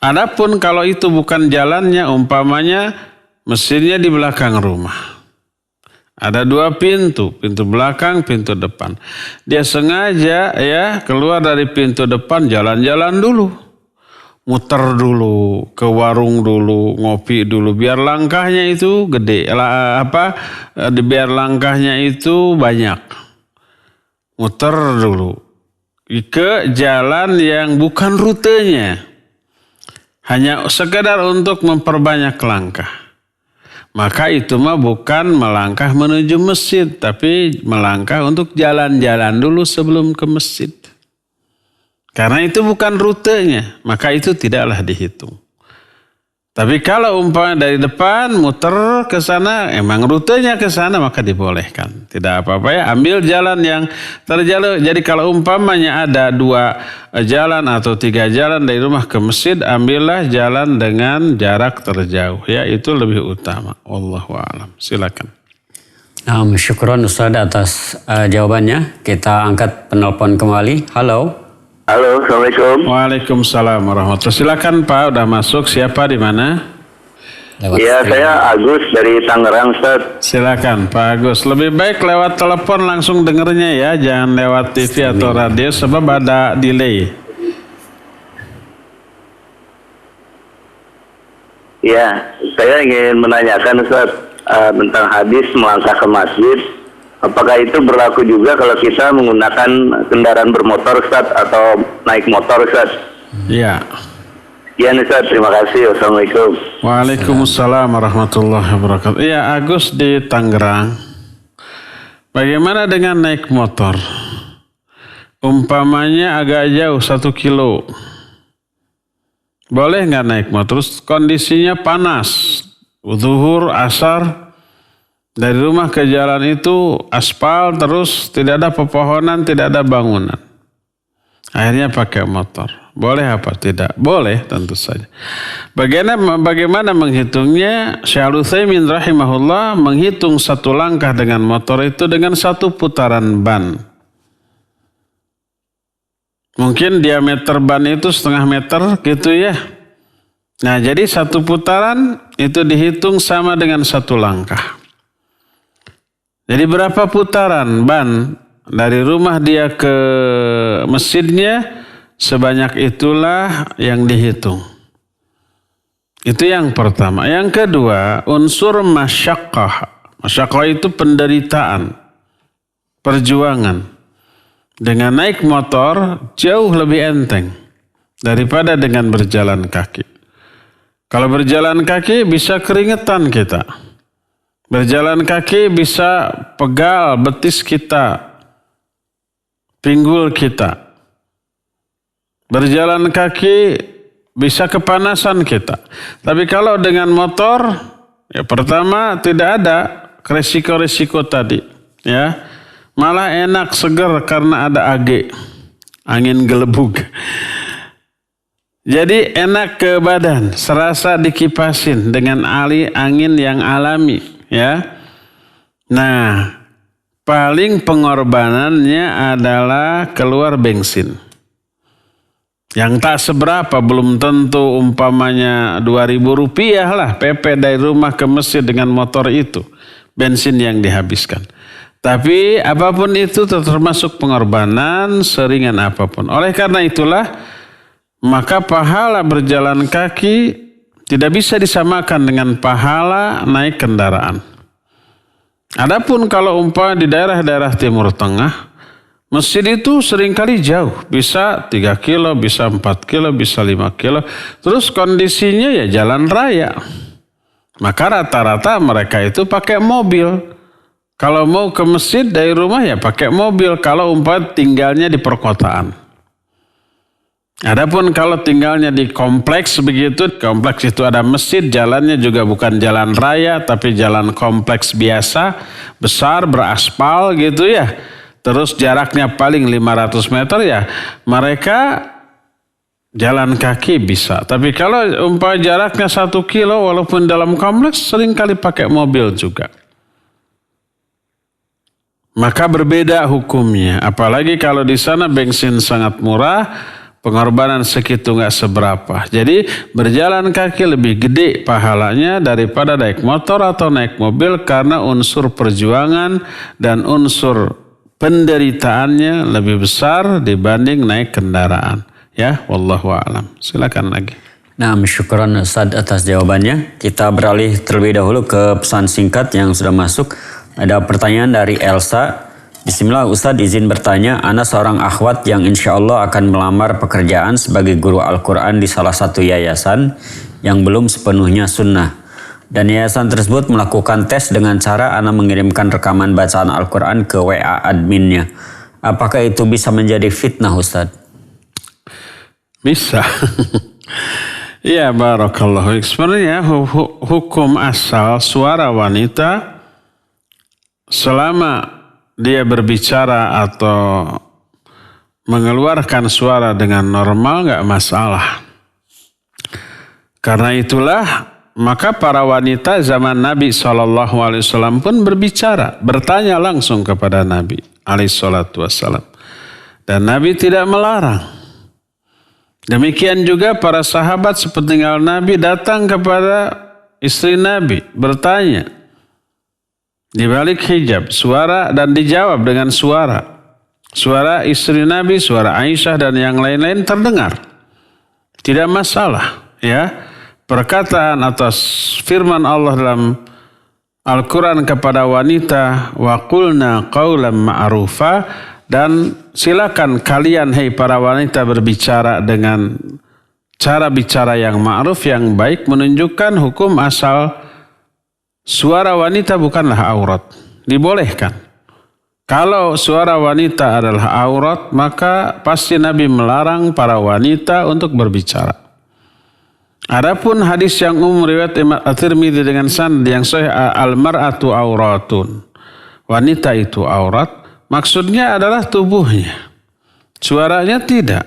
Adapun kalau itu bukan jalannya, umpamanya mesinnya di belakang rumah. Ada 2 pintu, pintu belakang, pintu depan. Dia sengaja ya keluar dari pintu depan, jalan-jalan dulu. Muter dulu, ke warung dulu, ngopi dulu. Biar langkahnya itu gede, biar langkahnya itu banyak. Muter dulu. Ke jalan yang bukan rutenya. Hanya sekedar untuk memperbanyak langkah. Maka itu mah bukan melangkah menuju masjid, tapi melangkah untuk jalan-jalan dulu sebelum ke masjid. Karena itu bukan rutenya, maka itu tidaklah dihitung. Tapi kalau umpamanya dari depan muter ke sana, emang rutenya ke sana, maka dibolehkan. Tidak apa-apa ya, ambil jalan yang terjalur. Jadi kalau umpamanya ada 2 jalan atau 3 jalan dari rumah ke masjid, ambillah jalan dengan jarak terjauh. Ya, itu lebih utama. Wallahu a'lam. Silakan. Syukron Ustaz atas jawabannya. Kita angkat penelpon kembali. Halo. Halo, assalamualaikum. Waalaikumsalam warahmatullahi wabarakatuh. Silakan Pak, udah masuk. Siapa di mana? Ya, saya Agus dari Tangerang, Ustaz. Silakan Pak Agus. Lebih baik lewat telepon langsung dengernya ya, jangan lewat TV atau radio sebab ada delay. Ya, saya ingin menanyakan Ustaz tentang hadis melangkah ke masjid. Apakah itu berlaku juga kalau kita menggunakan kendaraan bermotor Ustaz atau naik motor Ustaz? Iya. Ya Ustaz, terima kasih. Wassalamualaikum. Waalaikumsalam warahmatullahi wabarakatuh. Iya, Agus di Tangerang. Bagaimana dengan naik motor? Umpamanya agak jauh 1 kilo. Boleh nggak naik motor? Terus kondisinya panas. Zuhur, asar. Dari rumah ke jalan itu aspal terus, tidak ada pepohonan, tidak ada bangunan. Akhirnya pakai motor. Boleh apa tidak? Boleh tentu saja. Bagaimana menghitungnya? Syekh Al-Utsaimin rahimahullah menghitung 1 langkah dengan motor itu dengan 1 putaran ban. Mungkin diameter ban itu 0,5 meter gitu ya. Nah jadi 1 putaran itu dihitung sama dengan 1 langkah. Jadi berapa putaran ban dari rumah dia ke masjidnya, sebanyak itulah yang dihitung. Itu yang pertama. Yang kedua, unsur masyaqqah. Masyaqqah itu penderitaan, perjuangan. Dengan naik motor jauh lebih enteng daripada dengan berjalan kaki. Kalau berjalan kaki bisa keringetan kita. Berjalan kaki bisa pegal betis kita, pinggul kita. Berjalan kaki bisa kepanasan kita. Tapi kalau dengan motor, ya pertama tidak ada resiko-resiko tadi. Ya, malah enak, seger karena ada angin gelebug. Jadi enak ke badan, serasa dikipasin dengan angin yang alami. Ya, nah paling pengorbanannya adalah keluar bensin. Yang tak seberapa, belum tentu umpamanya Rp2.000 lah PP dari rumah ke masjid dengan motor itu. Bensin yang dihabiskan. Tapi apapun itu termasuk pengorbanan seringan apapun. Oleh karena itulah, maka pahala berjalan kaki tidak bisa disamakan dengan pahala naik kendaraan. Adapun kalau di daerah-daerah Timur Tengah, masjid itu seringkali jauh, bisa 3 kilo, bisa 4 kilo, bisa 5 kilo. Terus kondisinya ya jalan raya. Maka rata-rata mereka itu pakai mobil. Kalau mau ke masjid dari rumah ya pakai mobil. Kalau tinggalnya di perkotaan. Adapun kalau tinggalnya di kompleks begitu, kompleks itu ada masjid, jalannya juga bukan jalan raya, tapi jalan kompleks biasa, besar, beraspal gitu ya. Terus jaraknya paling 500 meter ya, mereka jalan kaki bisa. Tapi kalau jaraknya 1 kilo, walaupun dalam kompleks, seringkali pakai mobil juga. Maka berbeda hukumnya. Apalagi kalau di sana bensin sangat murah, pengorbanan segitu nggak seberapa. Jadi berjalan kaki lebih gede pahalanya daripada naik motor atau naik mobil karena unsur perjuangan dan unsur penderitaannya lebih besar dibanding naik kendaraan. Ya, wallahu a'lam. Silakan lagi. Nah, syukran Ustaz atas jawabannya. Kita beralih terlebih dahulu ke pesan singkat yang sudah masuk. Ada pertanyaan dari Elsa. Bismillah, Ustadz izin bertanya, ana seorang akhwat yang insya Allah akan melamar pekerjaan sebagai guru Al-Quran di salah satu yayasan yang belum sepenuhnya sunnah. Dan yayasan tersebut melakukan tes dengan cara ana mengirimkan rekaman bacaan Al-Quran ke WA adminnya. Apakah itu bisa menjadi fitnah, Ustadz? Bisa. Iya, barakallahu. Sebenarnya hukum asal suara wanita selama dia berbicara atau mengeluarkan suara dengan normal nggak masalah. Karena itulah maka para wanita zaman Nabi SAW pun berbicara, bertanya langsung kepada Nabi SAW. Dan Nabi tidak melarang. Demikian juga para sahabat sepeninggal Nabi datang kepada istri Nabi, bertanya. Di balik hijab, suara dan dijawab dengan suara. Suara istri Nabi, suara Aisyah dan yang lain-lain terdengar. Tidak masalah. Ya, perkataan atas firman Allah dalam Al-Quran kepada wanita, wa qulna qawlan ma'rufa, dan silakan kalian hai para wanita berbicara dengan cara bicara yang ma'ruf, yang baik, menunjukkan hukum asal suara wanita bukanlah aurat, dibolehkan. Kalau suara wanita adalah aurat, maka pasti Nabi melarang para wanita untuk berbicara. Adapun hadis yang riwayat Imam At-Tirmidzi dengan sanad yang sahih, al-mar'atu auratun. Wanita itu aurat, maksudnya adalah tubuhnya. Suaranya tidak.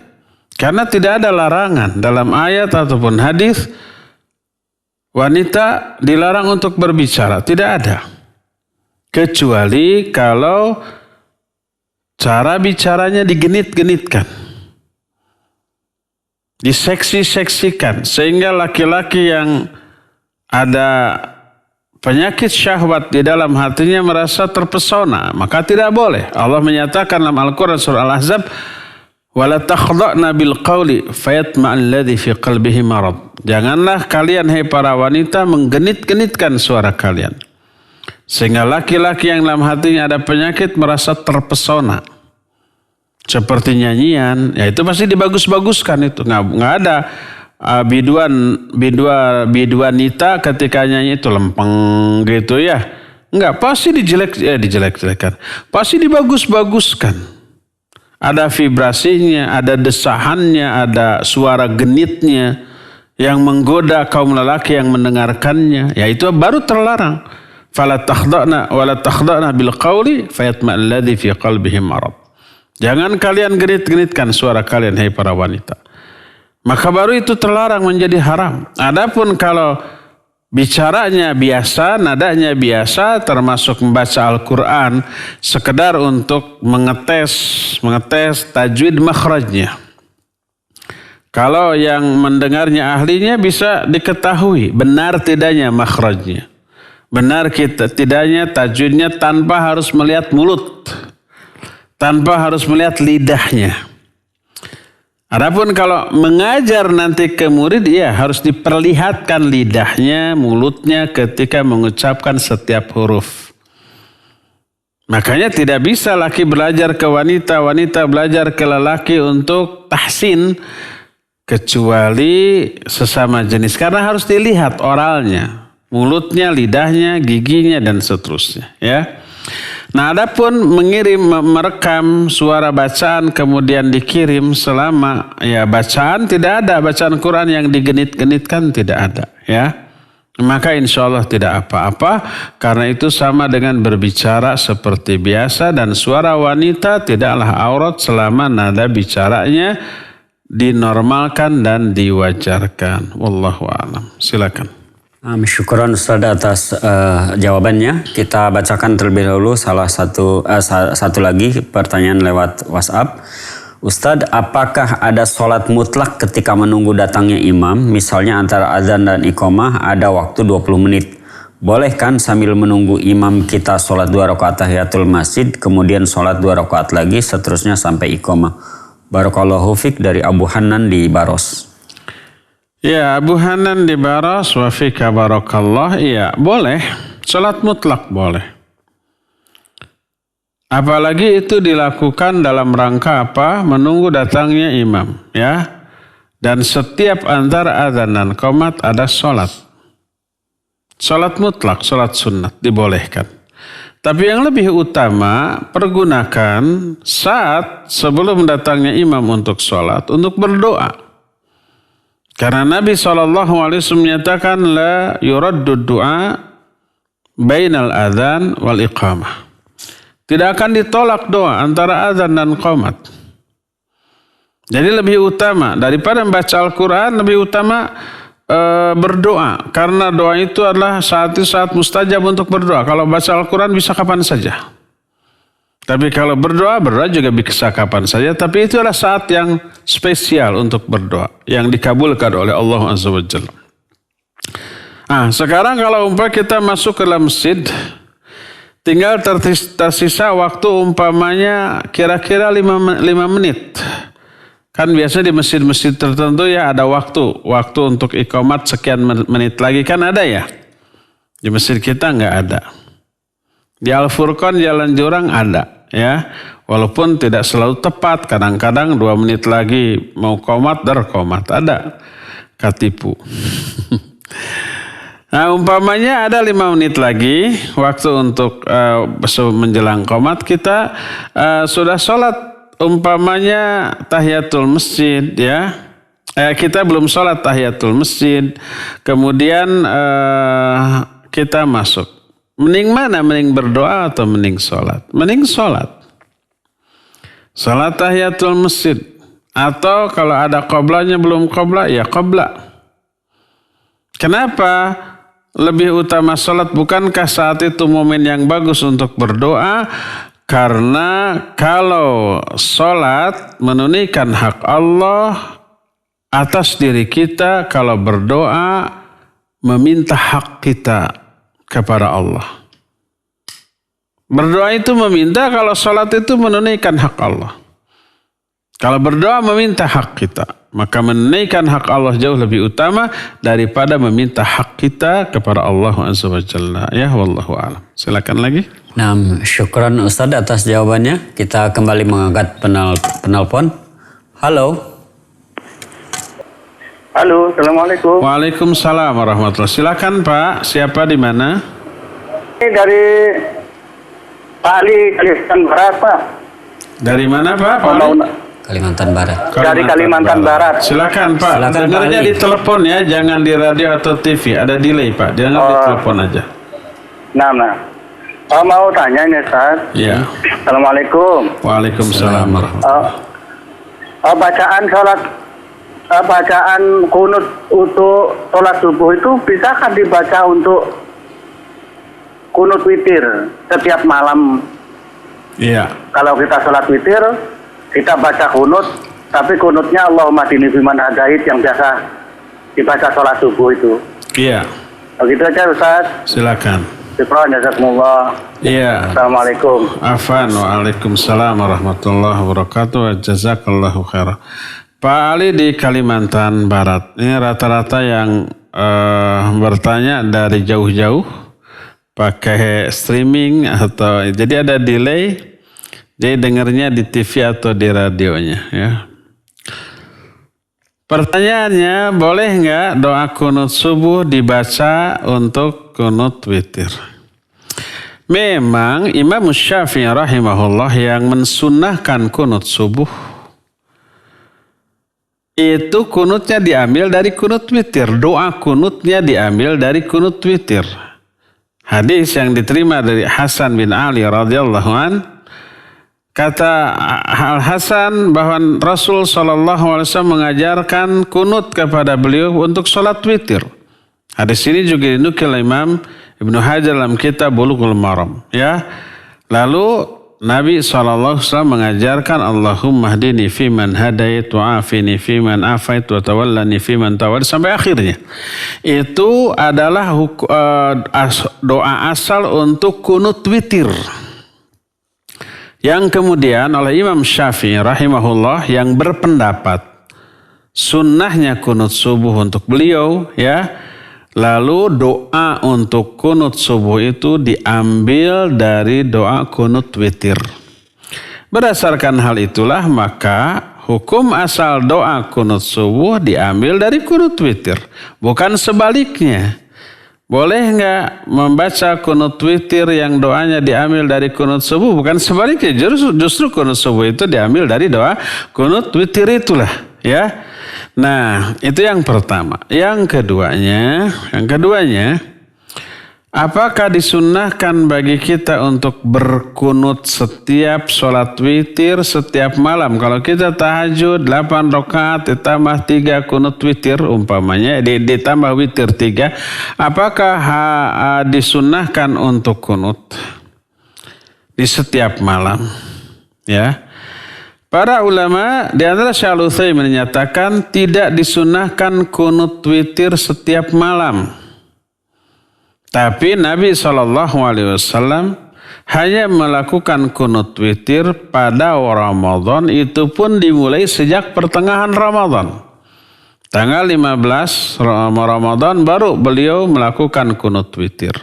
Karena tidak ada larangan dalam ayat ataupun hadis wanita dilarang untuk berbicara, tidak ada. Kecuali kalau cara bicaranya digenit-genitkan. Diseksi-seksikan. Sehingga laki-laki yang ada penyakit syahwat di dalam hatinya merasa terpesona, maka tidak boleh. Allah menyatakan dalam Al-Quran surah Al-Ahzab, wala takhda'na bil qawli fayatma'alladzi fi qalbihi marad. Janganlah kalian hai para wanita menggenit-genitkan suara kalian, sehingga laki-laki yang dalam hatinya ada penyakit merasa terpesona. Seperti nyanyian, ya itu pasti dibagus-baguskan itu. Nggak ada biduanita ketika nyanyi itu lempeng gitu ya. Enggak, pasti dijelek-jelekan. Pasti dibagus-baguskan. Ada vibrasinya, ada desahannya, ada suara genitnya yang menggoda kaum lelaki yang mendengarkannya. Ya itu baru terlarang. Fala takhda'na wala takhda'na bil qawli fayatma'alladzi fi qalbihi marad. Jangan kalian genit-genitkan suara kalian, hai para wanita. Maka baru itu terlarang, menjadi haram. Adapun kalau bicaranya biasa, nadanya biasa, termasuk membaca Al-Quran, sekedar untuk mengetes tajwid makhrajnya. Kalau yang mendengarnya ahlinya bisa diketahui benar tidaknya makhrajnya. Benar tidaknya tajwidnya tanpa harus melihat mulut. Tanpa harus melihat lidahnya. Adapun kalau mengajar nanti ke murid, ya harus diperlihatkan lidahnya, mulutnya ketika mengucapkan setiap huruf. Makanya tidak bisa laki belajar ke wanita, wanita belajar ke lelaki untuk tahsin, kecuali sesama jenis. Karena harus dilihat oralnya, mulutnya, lidahnya, giginya, dan seterusnya. Ya. Nah, adapun merekam suara bacaan kemudian dikirim selama ya bacaan tidak ada, bacaan Quran yang digenit-genitkan tidak ada, ya. Maka insya Allah tidak apa-apa, karena itu sama dengan berbicara seperti biasa, dan suara wanita tidaklah aurat selama nada bicaranya dinormalkan dan diwajarkan. Wallahu a'lam. Silakan. Syukuran Ustaz atas jawabannya. Kita bacakan terlebih dahulu satu lagi pertanyaan lewat WhatsApp. Ustaz, apakah ada sholat mutlak ketika menunggu datangnya imam? Misalnya antara azan dan iqamah ada waktu 20 menit. Boleh kan sambil menunggu imam kita sholat 2 rakaat tahiyatul masjid, kemudian sholat 2 rakaat lagi, seterusnya sampai iqamah? Barakallahu fiq dari Abu Hanan di Baros. Ya, Abu Hanan di Baros, wa fika barakallah. Iya, boleh. Salat mutlak boleh. Apalagi itu dilakukan dalam rangka apa? Menunggu datangnya imam, ya. Dan setiap antara azan dan qomat ada salat. Salat mutlak, salat sunnat dibolehkan. Tapi yang lebih utama, pergunakan saat sebelum datangnya imam untuk salat, untuk berdoa. Karena Nabi SAW menyatakan la yuraddu du'a bainal adzan wal iqamah. Tidak akan ditolak doa antara azan dan qomat. Jadi lebih utama daripada membaca Al-Quran, lebih utama berdoa. Karena doa itu adalah saat mustajab untuk berdoa. Kalau baca Al-Quran bisa kapan saja. Tapi kalau berdoa juga bisa kapan saja. Tapi itu adalah saat yang spesial untuk berdoa, yang dikabulkan oleh Allah Azza wa Jalla. Sekarang kalau kita masuk ke dalam masjid, tinggal tersisa waktu umpamanya kira-kira 5 menit. Kan biasa di masjid-masjid tertentu ya ada waktu untuk iqamat sekian menit lagi, kan ada ya. Di masjid kita nggak ada. Di Al-Furqan Jalan Jurang ada. Ya, walaupun tidak selalu tepat, kadang-kadang 2 menit lagi mau qomat ada, katipu. Nah, umpamanya ada 5 menit lagi waktu untuk menjelang qomat, kita sudah sholat umpamanya tahiyatul masjid, ya. Kita belum sholat tahiyatul masjid, kemudian kita masuk. Mending mana? Mending berdoa atau mending sholat? Mending sholat. Sholat tahiyatul masjid. Atau kalau ada qoblanya belum qobla, ya qobla. Kenapa lebih utama sholat? Bukankah saat itu momen yang bagus untuk berdoa? Karena kalau sholat menunaikan hak Allah atas diri kita, kalau berdoa meminta hak kita kepada Allah. Berdoa itu meminta, kalau sholat itu menunaikan hak Allah. Kalau berdoa meminta hak kita, maka menunaikan hak Allah jauh lebih utama daripada meminta hak kita kepada Allah Azza wa Jalla. Ya, wallahu a'lam. Silakan lagi. Nah, syukran Ustadz atas jawabannya. Kita kembali mengangkat penelpon. Halo. Halo, assalamualaikum. Waalaikumsalam warahmatullahi. Silakan Pak, siapa di mana? Ini dari Pak Ali, Kalimantan Barat, Pak. Dari mana Pak? Pak Ali? Kalimantan Barat. Dari Kalimantan Barat. Silakan Pak. Silakan, Dengarnya Pak Ali. di telepon ya, jangan di radio atau TV. Ada delay Pak. Dengar di telepon aja. Nah. Mau tanya nih, Ustaz. Ya. Assalamualaikum. Waalaikumsalam warahmatullahi. Bacaan kunut untuk sholat subuh itu bisa kan dibaca untuk kunut witir setiap malam. Iya. Kalau kita sholat witir, kita baca kunut, tapi kunutnya Allahumma hdini fiman hadait yang biasa dibaca sholat subuh itu. Iya. Begitu aja Ustaz. Silakan. Syukran, jazakumullah. Iya. Assalamualaikum. Afan, waalaikumsalam warahmatullahi wabarakatuh. Jazakallahu khairan. Pak Ali di Kalimantan Barat. Ini rata-rata yang bertanya dari jauh-jauh pakai streaming atau jadi ada delay. Jadi dengarnya di TV atau di radionya ya. Pertanyaannya, boleh nggak doa kunut subuh dibaca untuk kunut witir? Memang Imam Syafi'i rahimahullah yang mensunnahkan kunut subuh itu kunutnya diambil dari kunut witir. Doa kunutnya diambil dari kunut witir. Hadis yang diterima dari Hasan bin Ali radhiyallahu an, kata Al Hasan bahwa Rasul SAW mengajarkan kunut kepada beliau untuk sholat witir. Hadis ini juga dinukil Imam Ibnu Hajar dalam kitab Bulughul Maram. Ya, lalu Nabi SAW mengajarkan Allahumma hdini fiman hadait wa afini fiman afait wa tawallani fiman tawad sampai akhirnya. Itu adalah doa asal untuk kunut witir. Yang kemudian oleh Imam Syafi'i rahimahullah yang berpendapat sunnahnya kunut subuh untuk beliau ya. Lalu doa untuk kunut subuh itu diambil dari doa kunut witir. Berdasarkan hal itulah maka hukum asal doa kunut subuh diambil dari kunut witir. Bukan sebaliknya. Boleh nggak membaca kunut witir yang doanya diambil dari kunut subuh? Bukan sebaliknya. Justru kunut subuh itu diambil dari doa kunut witir itulah ya. Nah, itu yang pertama. Yang keduanya, apakah disunnahkan bagi kita untuk berkunut setiap sholat witir setiap malam? Kalau kita tahajud 8 rakaat ditambah 3 kunut witir umpamanya, ditambah witir 3, apakah disunnahkan untuk kunut di setiap malam? Ya. Para ulama di antara Syekh Al-Utsaimin menyatakan tidak disunnahkan kunut witir setiap malam. Tapi Nabi SAW hanya melakukan kunut witir pada Ramadan, itu pun dimulai sejak pertengahan Ramadan. Tanggal 15 Ramadan baru beliau melakukan kunut witir.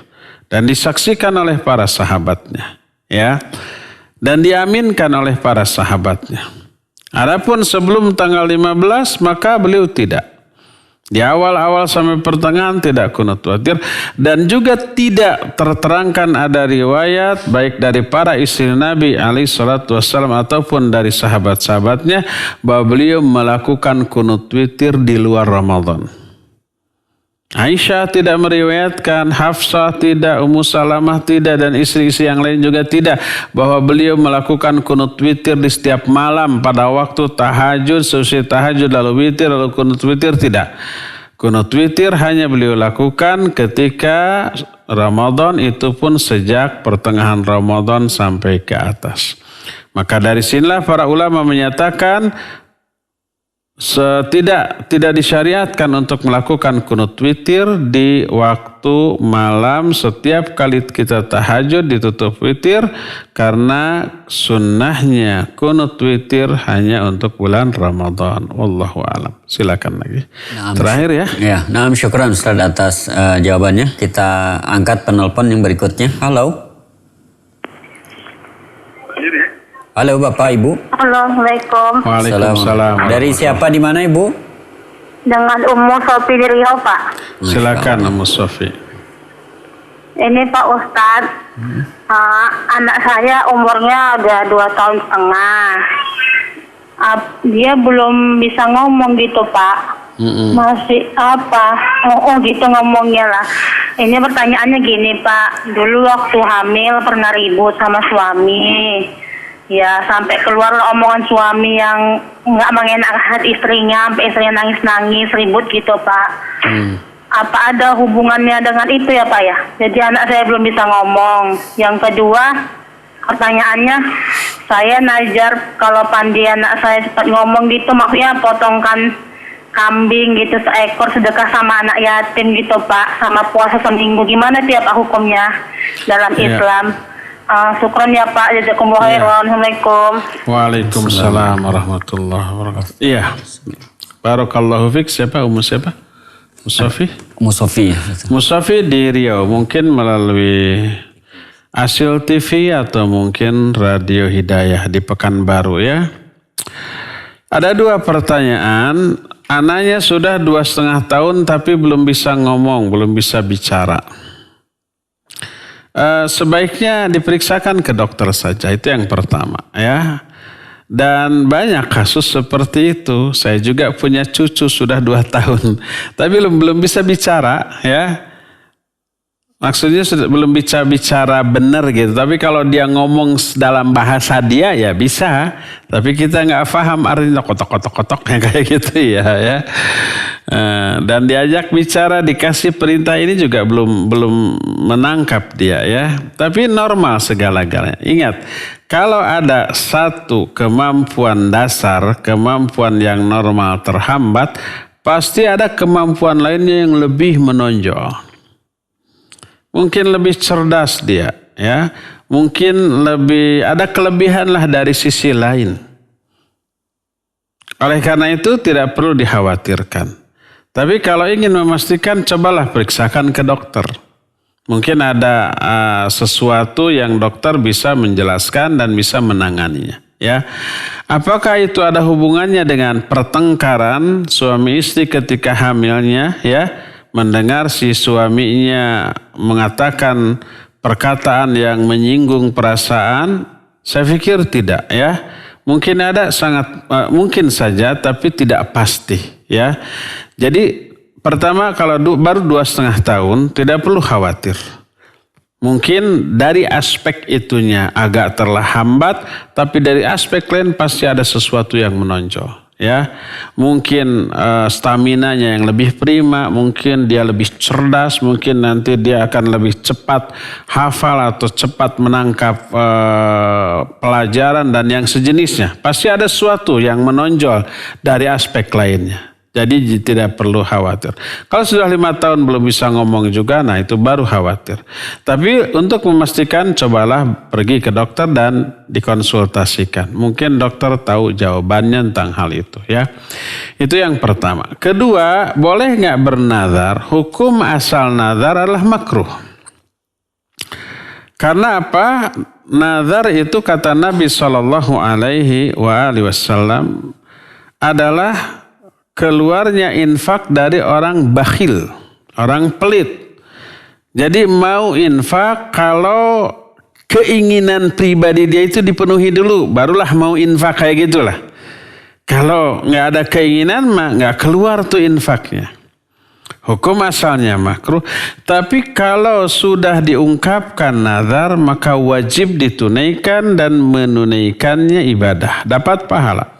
Dan disaksikan oleh para sahabatnya. Ya. Dan diaminkan oleh para sahabatnya. Adapun sebelum tanggal 15 maka beliau tidak. Di awal-awal sampai pertengahan tidak kunut witir. Dan juga tidak terterangkan ada riwayat baik dari para istri Nabi alaihissalatu wassalam ataupun dari sahabat-sahabatnya bahwa beliau melakukan kunut witir di luar Ramadan. Aisyah tidak meriwayatkan, Hafsah tidak, Ummu Salamah tidak, dan istri-istri yang lain juga tidak, bahwa beliau melakukan kunut witir di setiap malam pada waktu tahajud, selesai tahajud lalu witir, lalu kunut witir, tidak. Kunut witir hanya beliau lakukan ketika Ramadan, itu pun sejak pertengahan Ramadan sampai ke atas. Maka dari sinilah para ulama menyatakan tidak disyariatkan untuk melakukan kunut witir di waktu malam setiap kali kita tahajud ditutup witir, karena sunnahnya kunut witir hanya untuk bulan Ramadan. Wallahu a'lam. Silakan lagi. Terakhir ya. Ya, nah, syukran Ustaz atas jawabannya. Kita angkat penelpon yang berikutnya. Halo. Halo Bapak Ibu. Assalamualaikum. Waalaikumsalam. Dari siapa di mana Ibu? Dengan Ummu Sofi di Riau, Pak. Silakan Ummu Sofi. Ini Pak Ustadz, anak saya umurnya udah 2 tahun setengah. Dia belum bisa ngomong gitu Pak. Masih gitu ngomongnya lah. Ini pertanyaannya gini Pak. Dulu waktu hamil pernah ribut sama suami. Ya sampai keluar omongan suami yang nggak mengenakan hati istrinya, sampai istrinya nangis-nangis, ribut gitu Pak. Apa ada hubungannya dengan itu ya Pak ya? Jadi anak saya belum bisa ngomong. Yang kedua, pertanyaannya, saya najar kalau pandi anak saya cepat ngomong gitu, maksudnya potongkan kambing gitu seekor sedekah sama anak yatim gitu Pak, sama puasa seminggu. Gimana tiap hukumnya dalam Islam? Syukran ya Pak, jazakumullah khairan. Assalamualaikum. Waalaikumsalam warahmatullahi wabarakatuh. Iya. Barakallahu fiik. Siapa? Ummu siapa? Musofi? Musofi. Musofi di Riau. Mungkin melalui Asil TV atau mungkin Radio Hidayah di Pekanbaru ya. Ada 2 pertanyaan. Anaknya sudah 2,5 tahun tapi belum bisa ngomong, belum bisa bicara. Sebaiknya diperiksakan ke dokter saja, itu yang pertama ya. Dan banyak kasus seperti itu. Saya juga punya cucu sudah 2 tahun tapi belum bisa bicara ya. Maksudnya belum bisa bicara benar gitu. Tapi kalau dia ngomong dalam bahasa dia ya bisa. Tapi kita nggak paham artinya kotok-kotok-kotok kayak gitu ya. Dan diajak bicara, dikasih perintah ini juga belum menangkap dia ya. Tapi normal segala-galanya. Ingat, kalau ada satu kemampuan dasar, kemampuan yang normal terhambat, pasti ada kemampuan lainnya yang lebih menonjol. Mungkin lebih cerdas dia, ya. Mungkin lebih ada kelebihan lah dari sisi lain. Oleh karena itu tidak perlu dikhawatirkan. Tapi kalau ingin memastikan, cobalah periksakan ke dokter. Mungkin ada sesuatu yang dokter bisa menjelaskan dan bisa menanganinya. Ya, apakah itu ada hubungannya dengan pertengkaran suami istri ketika hamilnya? Ya, mendengar si suaminya mengatakan perkataan yang menyinggung perasaan, saya pikir tidak. Ya, mungkin ada mungkin saja, tapi tidak pasti. Ya, jadi pertama kalau baru 2,5 tahun tidak perlu khawatir. Mungkin dari aspek itunya agak terhambat, tapi dari aspek lain pasti ada sesuatu yang menonjol. Ya, mungkin staminanya yang lebih prima, mungkin dia lebih cerdas, mungkin nanti dia akan lebih cepat hafal atau cepat menangkap pelajaran dan yang sejenisnya. Pasti ada sesuatu yang menonjol dari aspek lainnya. Jadi tidak perlu khawatir. Kalau sudah 5 tahun belum bisa ngomong juga, nah itu baru khawatir. Tapi untuk memastikan, cobalah pergi ke dokter dan dikonsultasikan. Mungkin dokter tahu jawabannya tentang hal itu ya. Itu yang pertama. Kedua, boleh nggak bernazar? Hukum asal nazar adalah makruh. Karena apa? Nazar itu kata Nabi SAW adalah keluarnya infak dari orang bakhil, orang pelit. Jadi mau infak kalau keinginan pribadi dia itu dipenuhi dulu, barulah mau infak kayak gitulah. Kalau nggak ada keinginan mah nggak keluar tuh infaknya. Hukum asalnya makruh. Tapi kalau sudah diungkapkan nazar, maka wajib ditunaikan dan menunaikannya ibadah, dapat pahala.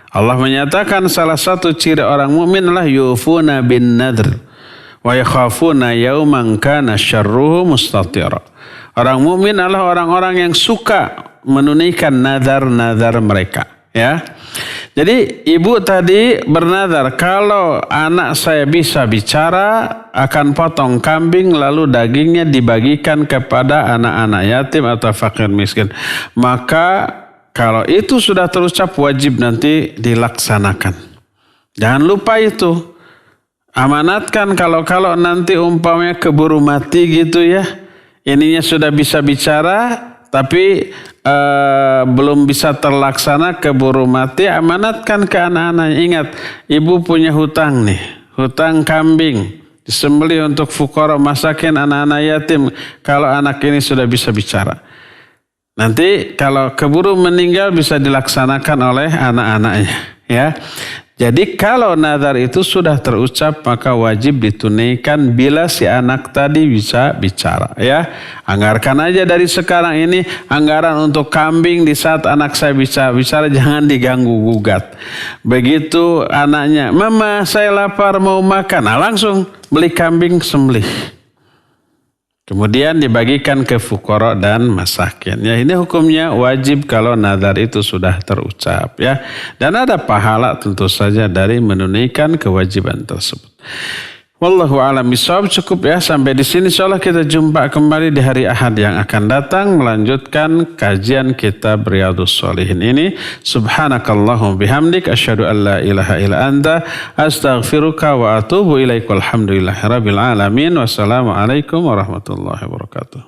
Allah menyatakan salah satu ciri orang mukmin adalah yufuna bin nadr wa yakhafuna yauman kana syarruhu mustatira. Orang mukmin adalah orang-orang yang suka menunaikan nazar-nazar mereka, ya. Jadi ibu tadi bernazar, kalau anak saya bisa bicara akan potong kambing lalu dagingnya dibagikan kepada anak-anak yatim atau fakir miskin. Maka kalau itu sudah terucap wajib nanti dilaksanakan. Jangan lupa itu. Amanatkan kalau nanti umpamanya keburu mati gitu ya. Ininya sudah bisa bicara tapi belum bisa terlaksana, keburu mati, amanatkan ke anak-anaknya. Ingat, ibu punya hutang nih, hutang kambing, disembelih untuk fuqara, masakin, anak-anak yatim. Kalau anak ini sudah bisa bicara, nanti kalau keburu meninggal bisa dilaksanakan oleh anak-anaknya, ya. Jadi kalau nazar itu sudah terucap maka wajib ditunaikan bila si anak tadi bisa bicara, ya. Anggarkan aja dari sekarang ini anggaran untuk kambing di saat anak saya bisa bicara, jangan diganggu gugat. Begitu anaknya, "Mama, saya lapar mau makan." Nah, langsung beli kambing sembelih. Kemudian dibagikan ke fuqara dan masakin. Ya, ini hukumnya wajib kalau nazar itu sudah terucap, ya. Dan ada pahala tentu saja dari menunaikan kewajiban tersebut. Wallahu a'lam bishawab. Cukup ya sampai di sini. Insyaallah kita jumpa kembali di hari Ahad yang akan datang melanjutkan kajian kitab Riyadhus Shalihin ini. Subhanakallahumma bihamdik asyhadu an la ilaha illa anta astaghfiruka wa atubu ilaik. Walhamdulillahirabbil alamin. Wassalamualaikum warahmatullahi wabarakatuh.